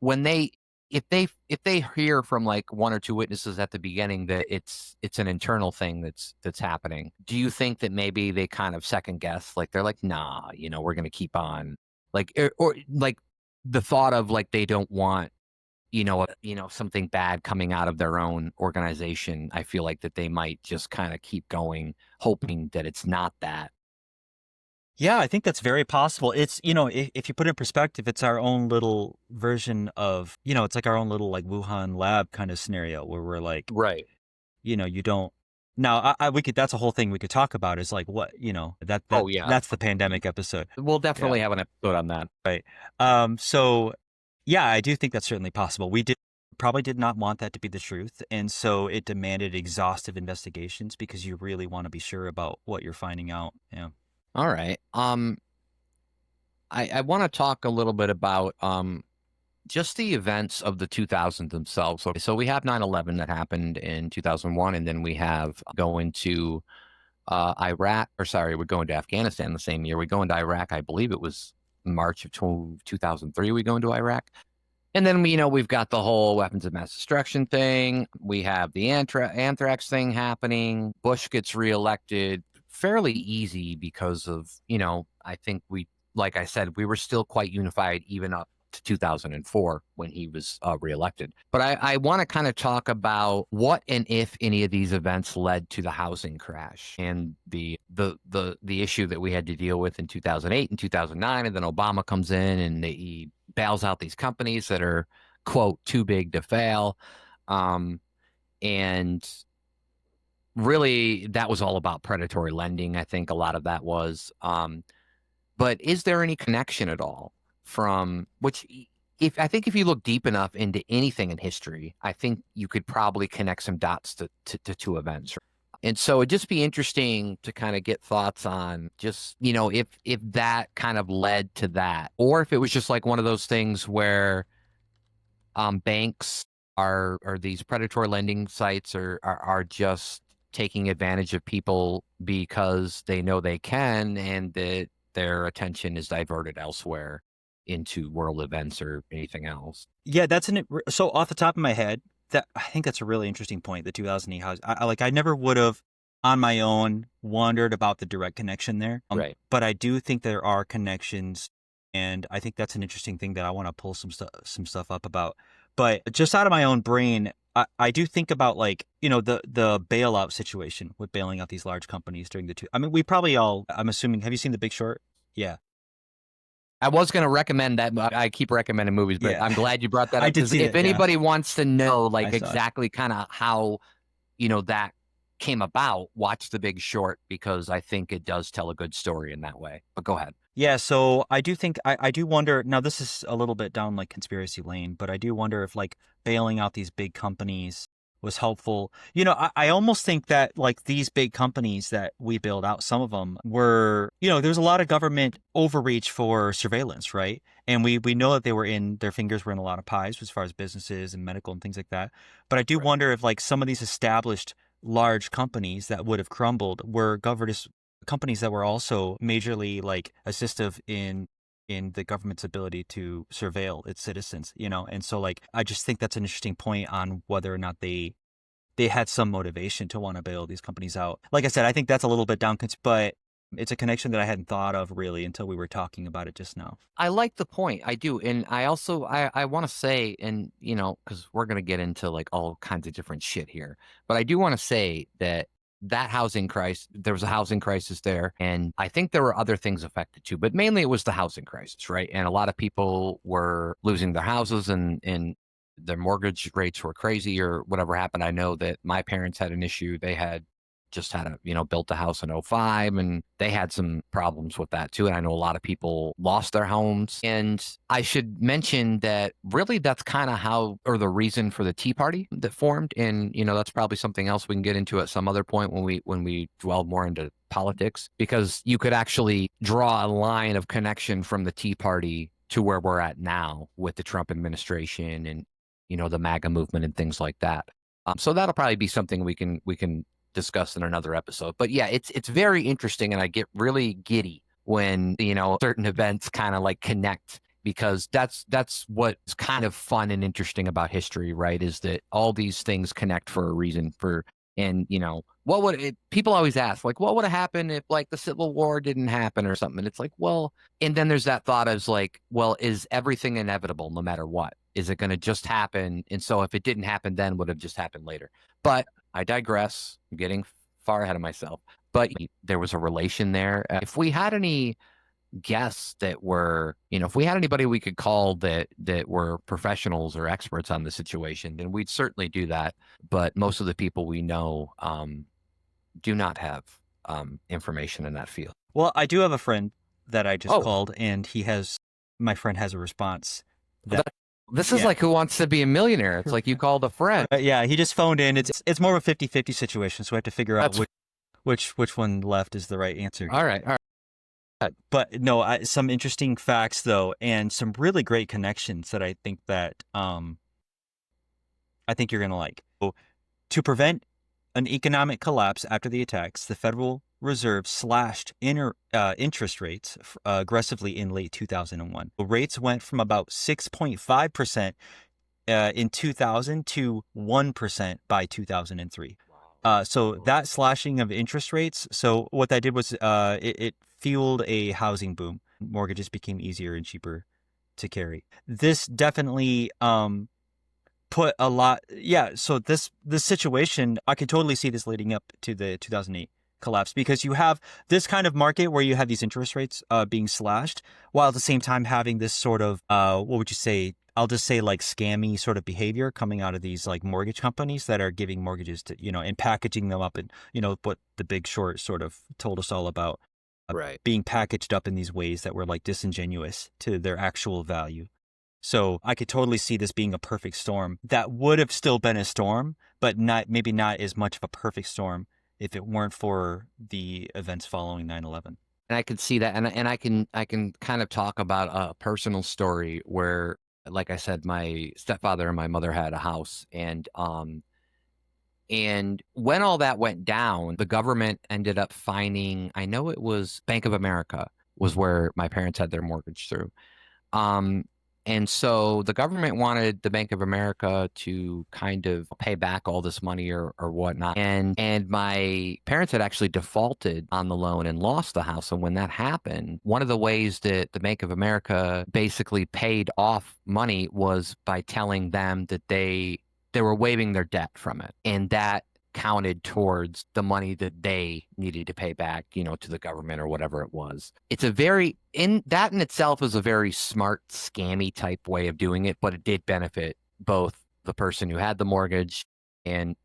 when they, if they hear from like one or two witnesses at the beginning that it's an internal thing that's happening, do you think that maybe they kind of second guess, like they're like, nah, we're going to keep on, like, or like the thought of like they don't want something bad coming out of their own organization. I feel like that they might just kind of keep going, hoping that it's not that. Yeah, I think that's very possible. It's, if you put it in perspective, it's our own little version of, it's like our own little like Wuhan lab kind of scenario where we're like, Right. you don't. Now, we could. That's a whole thing we could talk about. Is like what Oh yeah. that's the pandemic episode. We'll Yeah. definitely have an episode on that. Right. So yeah, I do think that's certainly possible. We probably did not want that to be the truth, and so it demanded exhaustive investigations because you really want to be sure about what you're finding out. Yeah. All right. I want to talk a little bit about just the events of the 2000s themselves. So we have 9/11 that happened in 2001, and then we have going to Iraq, or sorry, we're going to Afghanistan the same year. We go into Iraq, I believe it was March of 2003. We go into Iraq. And then we've got the whole weapons of mass destruction thing. We have the anthrax thing happening. Bush gets reelected fairly easy because of, I think like I said, we were still quite unified even up to 2004 when he was reelected. But I want to kind of talk about what and if any of these events led to the housing crash and the issue that we had to deal with in 2008 and 2009. And then Obama comes in and he bails out these companies that are, quote, too big to fail. And really, that was all about predatory lending. I think a lot of that was. But is there any connection at all from which, if you look deep enough into anything in history, I think you could probably connect some dots to two events. And so it'd just be interesting to kind of get thoughts on just, if that kind of led to that, or if it was just like one of those things where banks or these predatory lending sites are just taking advantage of people because they know they can, and that their attention is diverted elsewhere into world events or anything else. Yeah, so off the top of my head, that I think that's a really interesting point. The 2008 house, I never would have on my own wondered about the direct connection there. Right. But I do think there are connections, and I think that's an interesting thing that I want to pull some stuff up about. But just out of my own brain, I do think about like, the bailout situation with bailing out these large companies during the two. I mean, we probably all, I'm assuming, have you seen The Big Short? Yeah. I was going to recommend that. I keep recommending movies, but Yeah. I'm glad you brought that I up did because see if that. Yeah, anybody wants to know I like saw it. exactly kind of how, that came about, watch The Big Short because I think it does tell a good story in that way. But go ahead. Yeah, so I do think I do wonder. Now, this is a little bit down like conspiracy lane, but I do wonder if like bailing out these big companies was helpful. I almost think that like these big companies that we bailed out, some of them were, there's a lot of government overreach for surveillance, right? And we know that their fingers were in a lot of pies as far as businesses and medical and things like that. But I do Right. wonder if like some of these established large companies that would have crumbled were governed companies that were also majorly like assistive in the government's ability to surveil its citizens, and so like I just think that's an interesting point on whether or not they had some motivation to want to bail these companies out. Like I said, I think that's a little bit down, but it's a connection that I hadn't thought of really until we were talking about it just now. I like the point. I do. And I also I want to say, and because we're gonna get into like all kinds of different shit here, but I do want to say that housing crisis, there was a housing crisis there. And I think there were other things affected too, but mainly it was the housing crisis, right? And a lot of people were losing their houses and their mortgage rates were crazy or whatever happened. I know that my parents had an issue. They had just had built a house in '05 and they had some problems with that too. And I know a lot of people lost their homes. And I should mention that really that's kind of how, or the reason for the Tea Party that formed. And, that's probably something else we can get into at some other point when we dwell more into politics, because you could actually draw a line of connection from the Tea Party to where we're at now with the Trump administration and, the MAGA movement and things like that. So that'll probably be something we can discuss in another episode. But yeah, it's very interesting, and I get really giddy when certain events kind of like connect, because that's what's kind of fun and interesting about history, right? Is that all these things connect for a reason. And what would it, people always ask, like, what would have happened if like the Civil War didn't happen or something? And it's like, well, and then there's that thought as like, well, is everything inevitable no matter what? Is it going to just happen? And so if it didn't happen then, would have just happened later. But I digress. I'm getting far ahead of myself. But there was a relation there. If we had any guests that were, if we had anybody we could call that were professionals or experts on the situation, then we'd certainly do that. But most of the people we know do not have information in that field. Well, I do have a friend that I just Oh, called, and my friend has a response that this is yeah. like Who Wants to Be a Millionaire? It's like you called a friend. Yeah, he just phoned in. It's more of a 50-50 situation, so we have to figure out That's which one left is the right answer. all right. All right. But no, some interesting facts though, and some really great connections that I think you're gonna like. So, to prevent an economic collapse after the attacks, the Federal Reserve slashed interest rates aggressively in late 2001. The rates went from about 6.5% in 2000 to 1% by 2003. So that slashing of interest rates, so what that did was it fueled a housing boom. Mortgages became easier and cheaper to carry. This definitely put a lot. Yeah, so this situation, I could totally see this leading up to the 2008 collapse, because you have this kind of market where you have these interest rates being slashed, while at the same time having this sort of what would you say? I'll just say like scammy sort of behavior coming out of these like mortgage companies that are giving mortgages to, and packaging them up, and what The Big Short sort of told us all about, Right. being packaged up in these ways that were like disingenuous to their actual value. So I could totally see this being a perfect storm that would have still been a storm, but maybe not as much of a perfect storm if it weren't for the events following 9/11. And I can see that, and I can kind of talk about a personal story where, like I said, my stepfather and my mother had a house, and when all that went down, the government ended up finding, I know it was Bank of America was where my parents had their mortgage through. Um, and so the government wanted the Bank of America to kind of pay back all this money or whatnot. And my parents had actually defaulted on the loan and lost the house. And when that happened, one of the ways that the Bank of America basically paid off money was by telling them that they were waiving their debt from it. And that counted towards the money that they needed to pay back, to the government or whatever it was. It's a very in that in itself is a very smart, scammy type way of doing it, but it did benefit both the person who had the mortgage and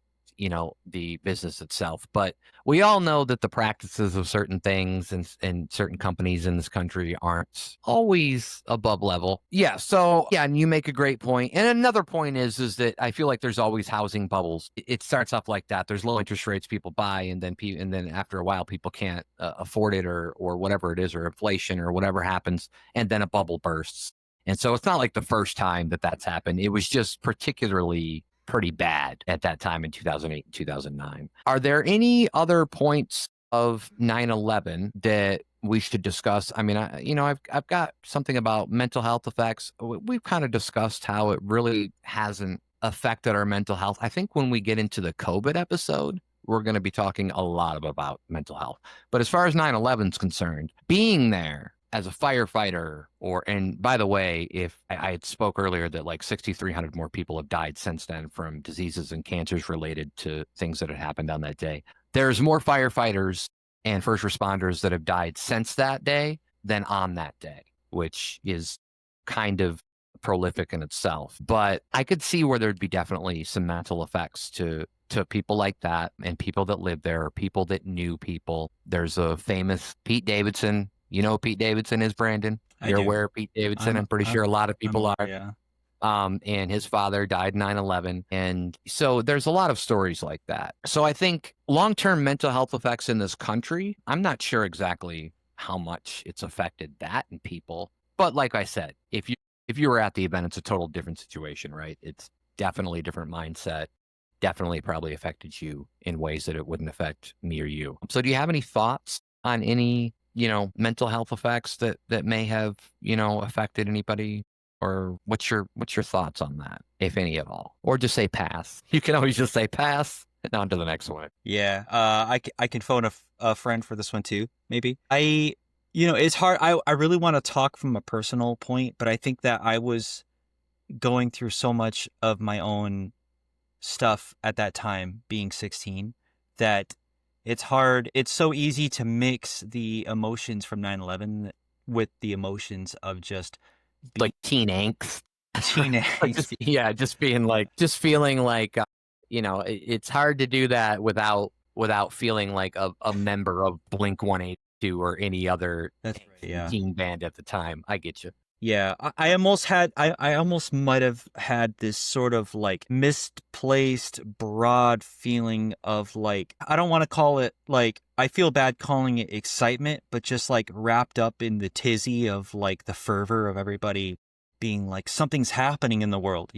the business itself. But we all know that the practices of certain things and certain companies in this country aren't always above level. Yeah. So yeah, and you make a great point. And another point is that I feel like there's always housing bubbles. It starts off like that. There's low interest rates people buy, and then after a while people can't afford it or whatever it is, or inflation or whatever happens, and then a bubble bursts. And so it's not like the first time that that's happened. It was just particularly pretty bad at that time in 2008 and 2009. Are there any other points of 9/11 that we should discuss? I mean, I've got something about mental health effects. We've kind of discussed how it really hasn't affected our mental health. I think when we get into the COVID episode, we're going to be talking a lot about mental health. But as far as 9/11 is concerned, being there as a firefighter, and by the way, if I had spoke earlier that like 6,300 more people have died since then from diseases and cancers related to things that had happened on that day. There's more firefighters and first responders that have died since that day than on that day, which is kind of prolific in itself. But I could see where there'd be definitely some mental effects to people like that, and people that lived there, or people that knew people. There's a famous Pete Davidson. You know who Pete Davidson is, Brandon? You're aware of Pete Davidson? I'm pretty sure a lot of people are. Yeah. And his father died 9/11. And so there's a lot of stories like that. So I think long-term mental health effects in this country, I'm not sure exactly how much it's affected that in people. But like I said, if you were at the event, it's a total different situation, right? It's definitely a different mindset. Definitely probably affected you in ways that it wouldn't affect me or you. So do you have any thoughts on any mental health effects that may have, affected anybody? Or what's your thoughts on that, if any at all? Or just say pass. You can always just say pass and on to the next one. Yeah. I can phone a friend for this one too, maybe. It's hard. I really want to talk from a personal point, but I think that I was going through so much of my own stuff at that time, being 16, that it's hard. It's so easy to mix the emotions from 9/11 with the emotions of just like teen angst. Teen angst. just feeling like, it's hard to do that without feeling like a member of Blink 182 or any other teen band at the time. I get you. Yeah, I almost might have had this sort of like misplaced broad feeling of like, I don't want to call it like, I feel bad calling it excitement, but just like wrapped up in the tizzy of like the fervor of everybody being like, something's happening in the world,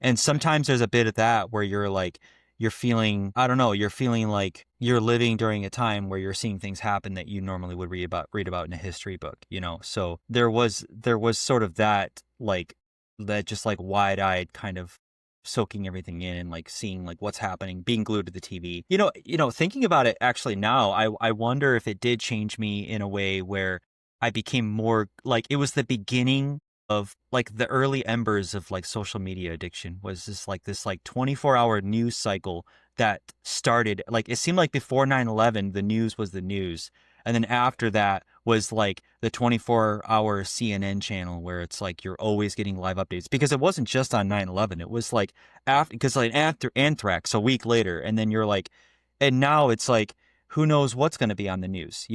And sometimes there's a bit of that where you're feeling, I don't know, you're feeling like you're living during a time where you're seeing things happen that you normally would read about in a history book, So there was sort of that just like wide-eyed kind of soaking everything in and like seeing like what's happening, being glued to the TV. Thinking about it actually now, I wonder if it did change me in a way where I became more like, it was the beginning of like the early embers of like social media addiction. Was this 24-hour news cycle that started, like, it seemed like before 9/11 the news was the news, and then after that was like the 24-hour CNN channel where it's like you're always getting live updates, because it wasn't just on 9/11, it was like after Anthrax a week later, and then you're like, and now it's like, who knows what's going to be on the news,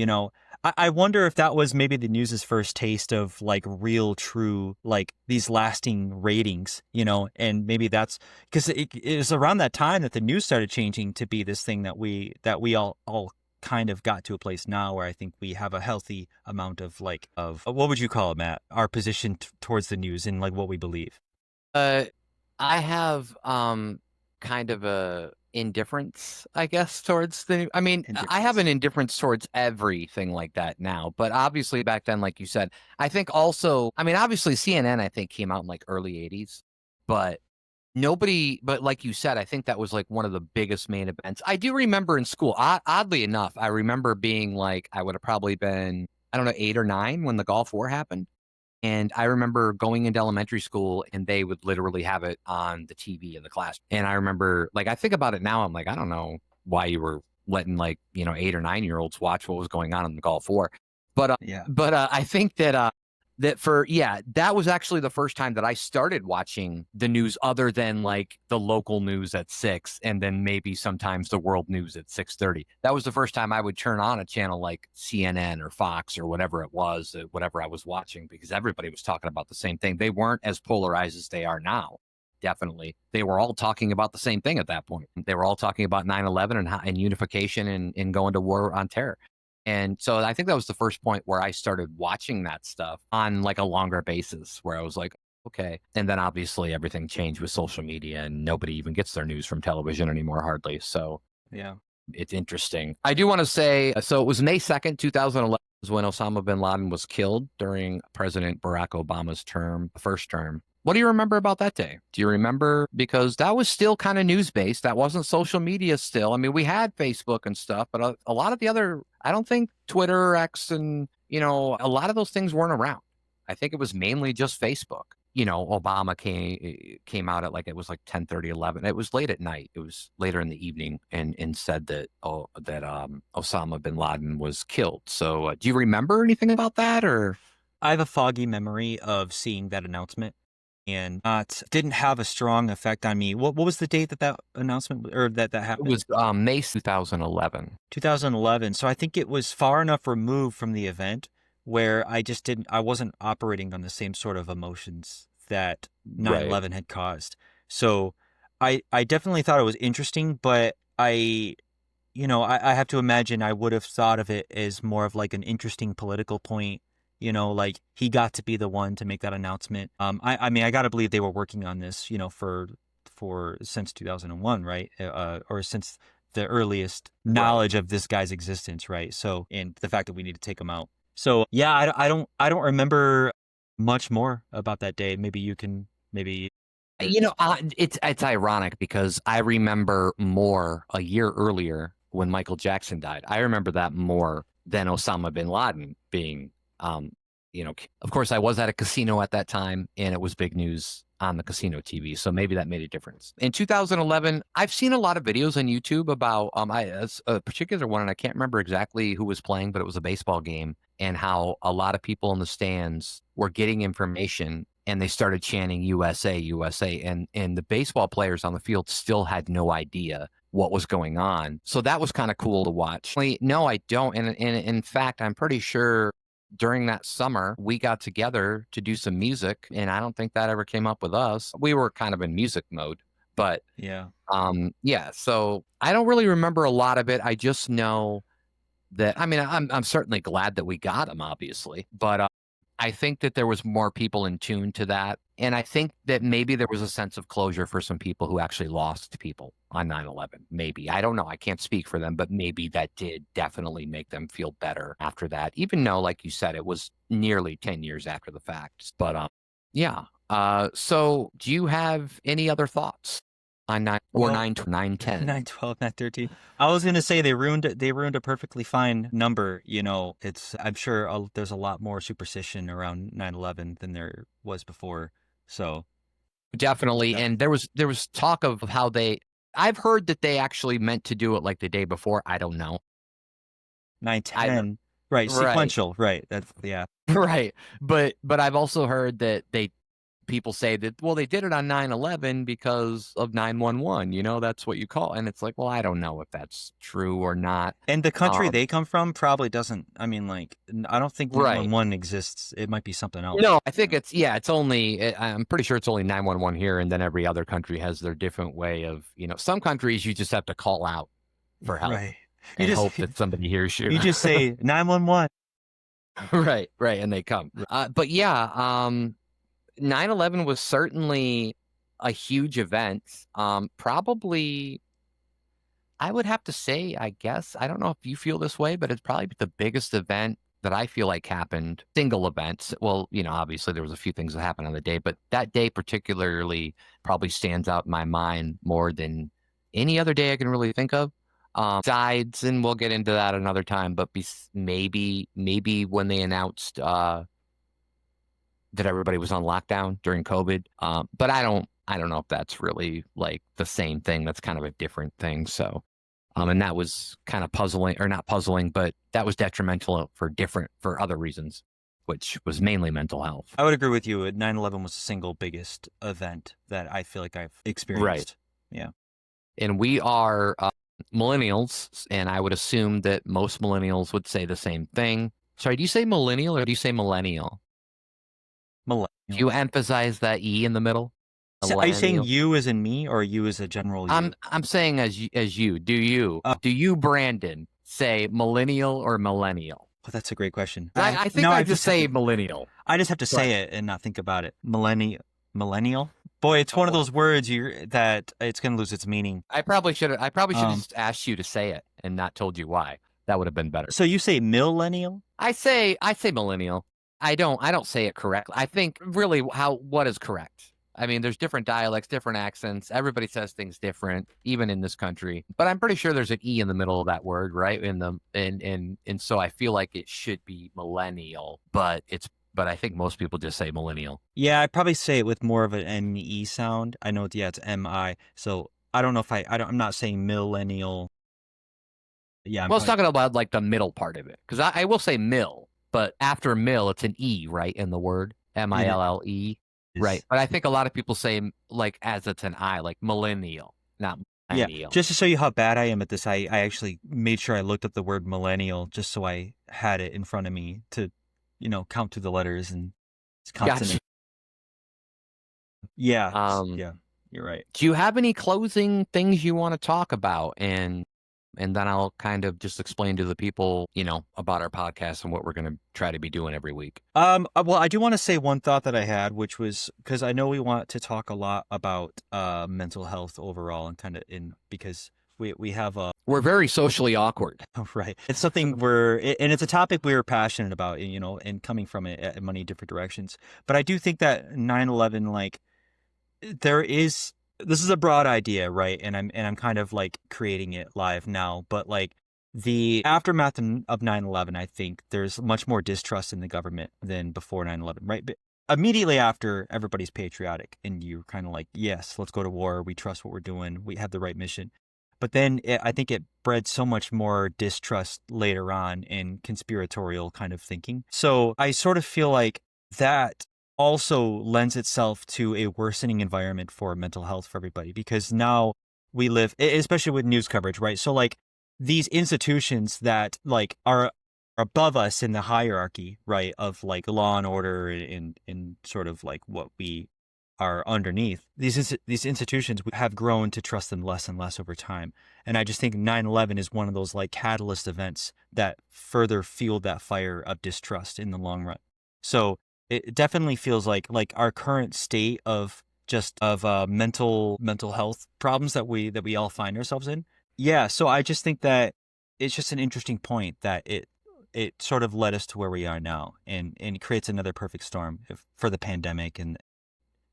I wonder if that was maybe the news's first taste of like real, true, like these lasting ratings, and maybe that's because it was around that time that the news started changing to be this thing that we all kind of got to a place now where I think we have a healthy amount of what would you call it, Matt? Our position towards the news and like what we believe. I have kind of a indifference, I guess, towards I have an indifference towards everything like that now, but obviously back then, like you said, I think also, obviously CNN, I think, came out in like early 80s, but like you said, I think that was like one of the biggest main events. I do remember in school, oddly enough, I remember being like, I would have probably been, I don't know, 8 or 9 when the Gulf War happened. And I remember going into elementary school and they would literally have it on the TV in the class. And I remember, like, I think about it now, I'm like, I don't know why you were letting, like, 8 or 9 year olds watch what was going on in the Gulf War. But Yeah. I think that was actually the first time that I started watching the news other than like the local news at 6 and then maybe sometimes the world news at 6:30. That was the first time I would turn on a channel like CNN or Fox or whatever it was, whatever I was watching, because everybody was talking about the same thing. They weren't as polarized as they are now. Definitely. They were all talking about the same thing at that point. They were all talking about 9/11 and unification and going to war on terror. And so I think that was the first point where I started watching that stuff on like a longer basis, where I was like, okay. And then obviously everything changed with social media and nobody even gets their news from television anymore, hardly. So Yeah. it's interesting. I do want to say, so it was May 2nd, 2011 was when Osama bin Laden was killed during President Barack Obama's term, first term. What do you remember about that day? Do you remember? Because that was still kind of news based. That wasn't social media still. I mean, we had Facebook and stuff, but a lot of the other, I don't think Twitter or X and, a lot of those things weren't around. I think it was mainly just Facebook. Obama came out at like, it was like 10:30, 11. It was late at night. It was later in the evening and said that Osama bin Laden was killed. So do you remember anything about that or? I have a foggy memory of seeing that announcement and not didn't have a strong effect on me. What was the date that announcement or that It happened? was May 2011. 2011. So I think it was far enough removed from the event where I wasn't operating on the same sort of emotions that Right. 9/11 had caused. So I definitely thought it was interesting, but I have to imagine I would have thought of it as more of like an interesting political point. Like he got to be the one to make that announcement. I mean, I got to believe they were working on this, for since 2001, right? Or since the earliest Right. knowledge of this guy's existence, right? So, and the fact that we need to take him out. So, yeah, I don't remember much more about that day. Maybe you can, maybe. It's ironic because I remember more a year earlier when Michael Jackson died. I remember that more than Osama bin Laden being, of course, I was at a casino at that time and it was big news on the casino TV. So maybe that made a difference. In 2011, I've seen a lot of videos on YouTube about a particular one, and I can't remember exactly who was playing, but it was a baseball game, and how a lot of people in the stands were getting information and they started chanting USA, USA, and the baseball players on the field still had no idea what was going on. So that was kind of cool to watch. No, I don't. And in fact, I'm pretty sure during that summer we got together to do some music, and I don't think that ever came up with us. We were kind of in music mode, but Yeah. yeah. So I don't really remember a lot of it. I just know that, I mean, I'm certainly glad that we got him, obviously, but I think that there was more people in tune to that. And I think that maybe there was a sense of closure for some people who actually lost people on 9/11. Maybe. I don't know. I can't speak for them, but maybe that did definitely make them feel better after that, even though, like you said, it was nearly 10 years after the fact. But yeah. So do you have any other thoughts on Well, 9/10? 9/12, 9/13. I was gonna say they ruined a perfectly fine number. I'm sure there's a lot more superstition around 9/11 than there was before. So Definitely. yeah, And there was talk of how I've heard that they actually meant to do it like the day before. I don't know. nine I've ten, right? right. Sequential, right? That's yeah, Right. But I've also heard that people say that, well, they did it on 9/11 because of 911, that's what you call. And it's like, well, I don't know if that's true or not. and the country Um they come from probably doesn't. I mean, like, I don't think right. 911 exists. It might be something else. No, I think it's only, I'm pretty sure it's only 911 here, and then every other country has their different way of, some countries you just have to call out for help Right. You and just hope that somebody hears you. you just say 911. Right, right, and they come. But yeah, 9/11 was certainly a huge event. Probably, I would have to say, I guess, I don't know if you feel this way, but it's probably the biggest event that I feel like happened, single events. Well, obviously there was a few things that happened on the day, but that day particularly probably stands out in my mind more than any other day I can really think of. Besides, and we'll get into that another time, but maybe when they announced that everybody was on lockdown during COVID. But I don't know if that's really like the same thing. That's kind of a different thing. So, and that was kind of puzzling, or not puzzling, but that was detrimental for other reasons, which was mainly mental health. I would agree with you. 9/11 was the single biggest event that I feel like I've experienced. Yeah. And we are millennials, and I would assume that most millennials would say the same thing. Sorry, do you say millennial or do you say millennial? Millennial. Do you emphasize that E in the middle? So are you saying Millennial. you as in me, or you as a general you? I'm saying as you. Do you, Brandon, say millennial or millennial? Oh, that's a great question. I think no, I just say millennial. I just have to say it and not think about it. Millennial. Boy, it's one of those words that it's going to lose its meaning. I probably should have just asked you to say it and not told you why. That would have been better. So you say millennial? I say millennial. I don't say it correctly. I think really what is correct. I mean, there's different dialects, different accents. Everybody says things different, even in this country. But I'm pretty sure there's an E in the middle of that word, right? And so I feel like it should be millennial, but I think most people just say millennial. Yeah, I'd probably say it with more of an M-E sound. I know, it's M-I. So I don't know if I'm not saying millennial. Yeah. I was talking about like the middle part of it, because I will say mill, but after mill, it's an E, right, in the word, M-I-L-L-E. Right. But I think a lot of people say like as it's an I, like millennial, not millennial. Yeah. Just to show you how bad I am at this, I actually made sure I looked up the word millennial just so I had it in front of me to, count through the letters and consonants. Gotcha. Yeah. Yeah. You're right. Do you have any closing things you want to talk about? And then I'll kind of just explain to the people, about our podcast and what we're going to try to be doing every week. Well, I do want to say one thought that I had, which was because I know we want to talk a lot about mental health overall, and because we have we're very socially awkward. Right. It's something and it's a topic we're passionate about, and coming from it in many different directions. But I do think that 9/11, like, this is a broad idea, right? And I'm kind of like creating it live now, but like the aftermath of 9/11, I think there's much more distrust in the government than before 9/11, right? But immediately after, everybody's patriotic and you're kind of like, yes, let's go to war. We trust what we're doing. We have the right mission. But then I think it bred so much more distrust later on in conspiratorial kind of thinking. So I sort of feel like that also lends itself to a worsening environment for mental health for everybody, because now we live, especially with news coverage, right? So like these institutions that like are above us in the hierarchy, right, of like law and order and sort of like what we are underneath, these institutions, we have grown to trust them less and less over time. And I just think 9/11 is one of those like catalyst events that further fueled that fire of distrust in the long run. So it definitely feels like our current state of mental health problems that we all find ourselves in. Yeah, so I just think that it's just an interesting point that it sort of led us to where we are now, and it creates another perfect storm for the pandemic and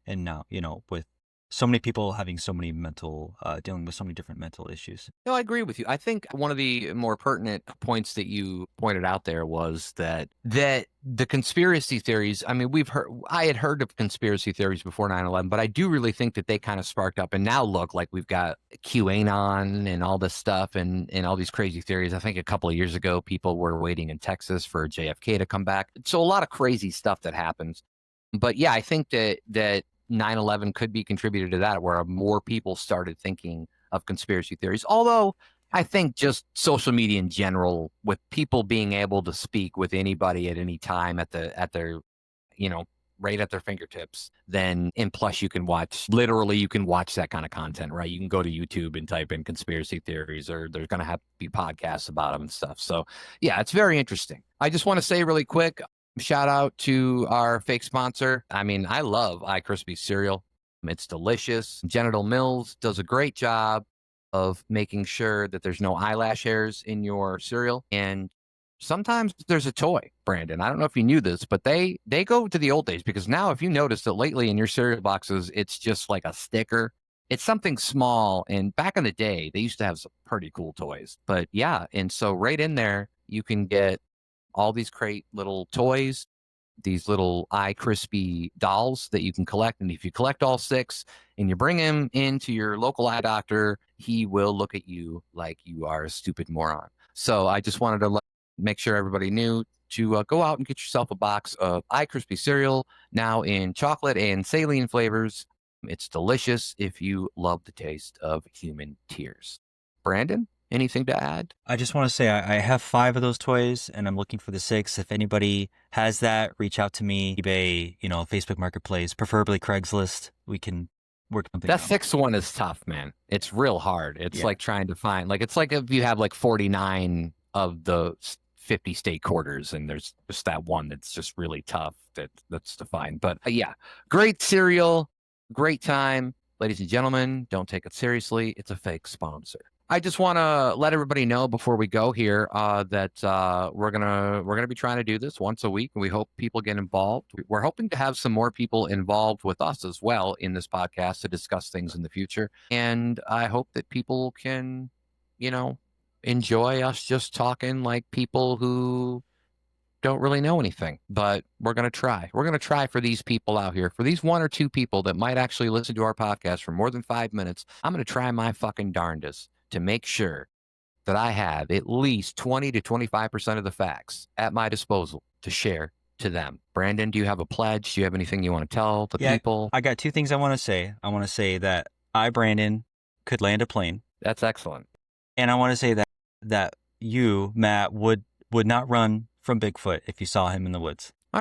now, with so many people having so many dealing with so many different mental issues. No, I agree with you. I think one of the more pertinent points that you pointed out there was that the conspiracy theories, I mean, I had heard of conspiracy theories before 9/11, but I do really think that they kind of sparked up, and now look like we've got QAnon and all this stuff and all these crazy theories. I think a couple of years ago, people were waiting in Texas for JFK to come back. So a lot of crazy stuff that happens. But yeah, I think that 9/11 could be contributed to that, where more people started thinking of conspiracy theories. Although I think just social media in general, with people being able to speak with anybody at any time at their, right at their fingertips, and plus you can watch that kind of content, right? You can go to YouTube and type in conspiracy theories, or there's going to have to be podcasts about them and stuff. So yeah, it's very interesting. I just want to say really quick, shout out to our fake sponsor. I mean, I love iCrispy cereal. It's delicious. Genital Mills does a great job of making sure that there's no eyelash hairs in your cereal. And sometimes there's a toy, Brandon. I don't know if you knew this, but they go to the old days, because now if you notice that lately in your cereal boxes, it's just like a sticker. It's something small. And back in the day, they used to have some pretty cool toys. But yeah, and so right in there, you can get all these great little toys, these little eye crispy dolls that you can collect. And if you collect all 6 and you bring him into your local eye doctor, he will look at you like you are a stupid moron. So I just wanted to make sure everybody knew to go out and get yourself a box of eye crispy cereal, now in chocolate and saline flavors. It's delicious if you love the taste of human tears. Brandon, anything to add? I just want to say I have 5 of those toys and I'm looking for the 6th. If anybody has that, reach out to me. eBay, Facebook Marketplace, preferably Craigslist. We can work something That out. 6th one is tough, man. It's real hard. It's like trying to find, it's like if you have 49 of the 50 state quarters and there's just that one that's just really tough that's to find. But yeah, great cereal, great time. Ladies and gentlemen, don't take it seriously. It's a fake sponsor. I just want to let everybody know before we go here that we're gonna be trying to do this once a week, and we hope people get involved. We're hoping to have some more people involved with us as well in this podcast to discuss things in the future. And I hope that people can, enjoy us just talking like people who don't really know anything. But we're gonna try. We're gonna try for these people out here, for these 1 or 2 people that might actually listen to our podcast for more than 5 minutes. I'm gonna try my fucking darndest to make sure that I have at least 20 to 25% of the facts at my disposal to share to them. Brandon, do you have a pledge? Do you have anything you want to tell the people? I got 2 things I want to say. I want to say that I, Brandon, could land a plane. That's excellent. And I want to say that you, Matt, would not run from Bigfoot if you saw him in the woods.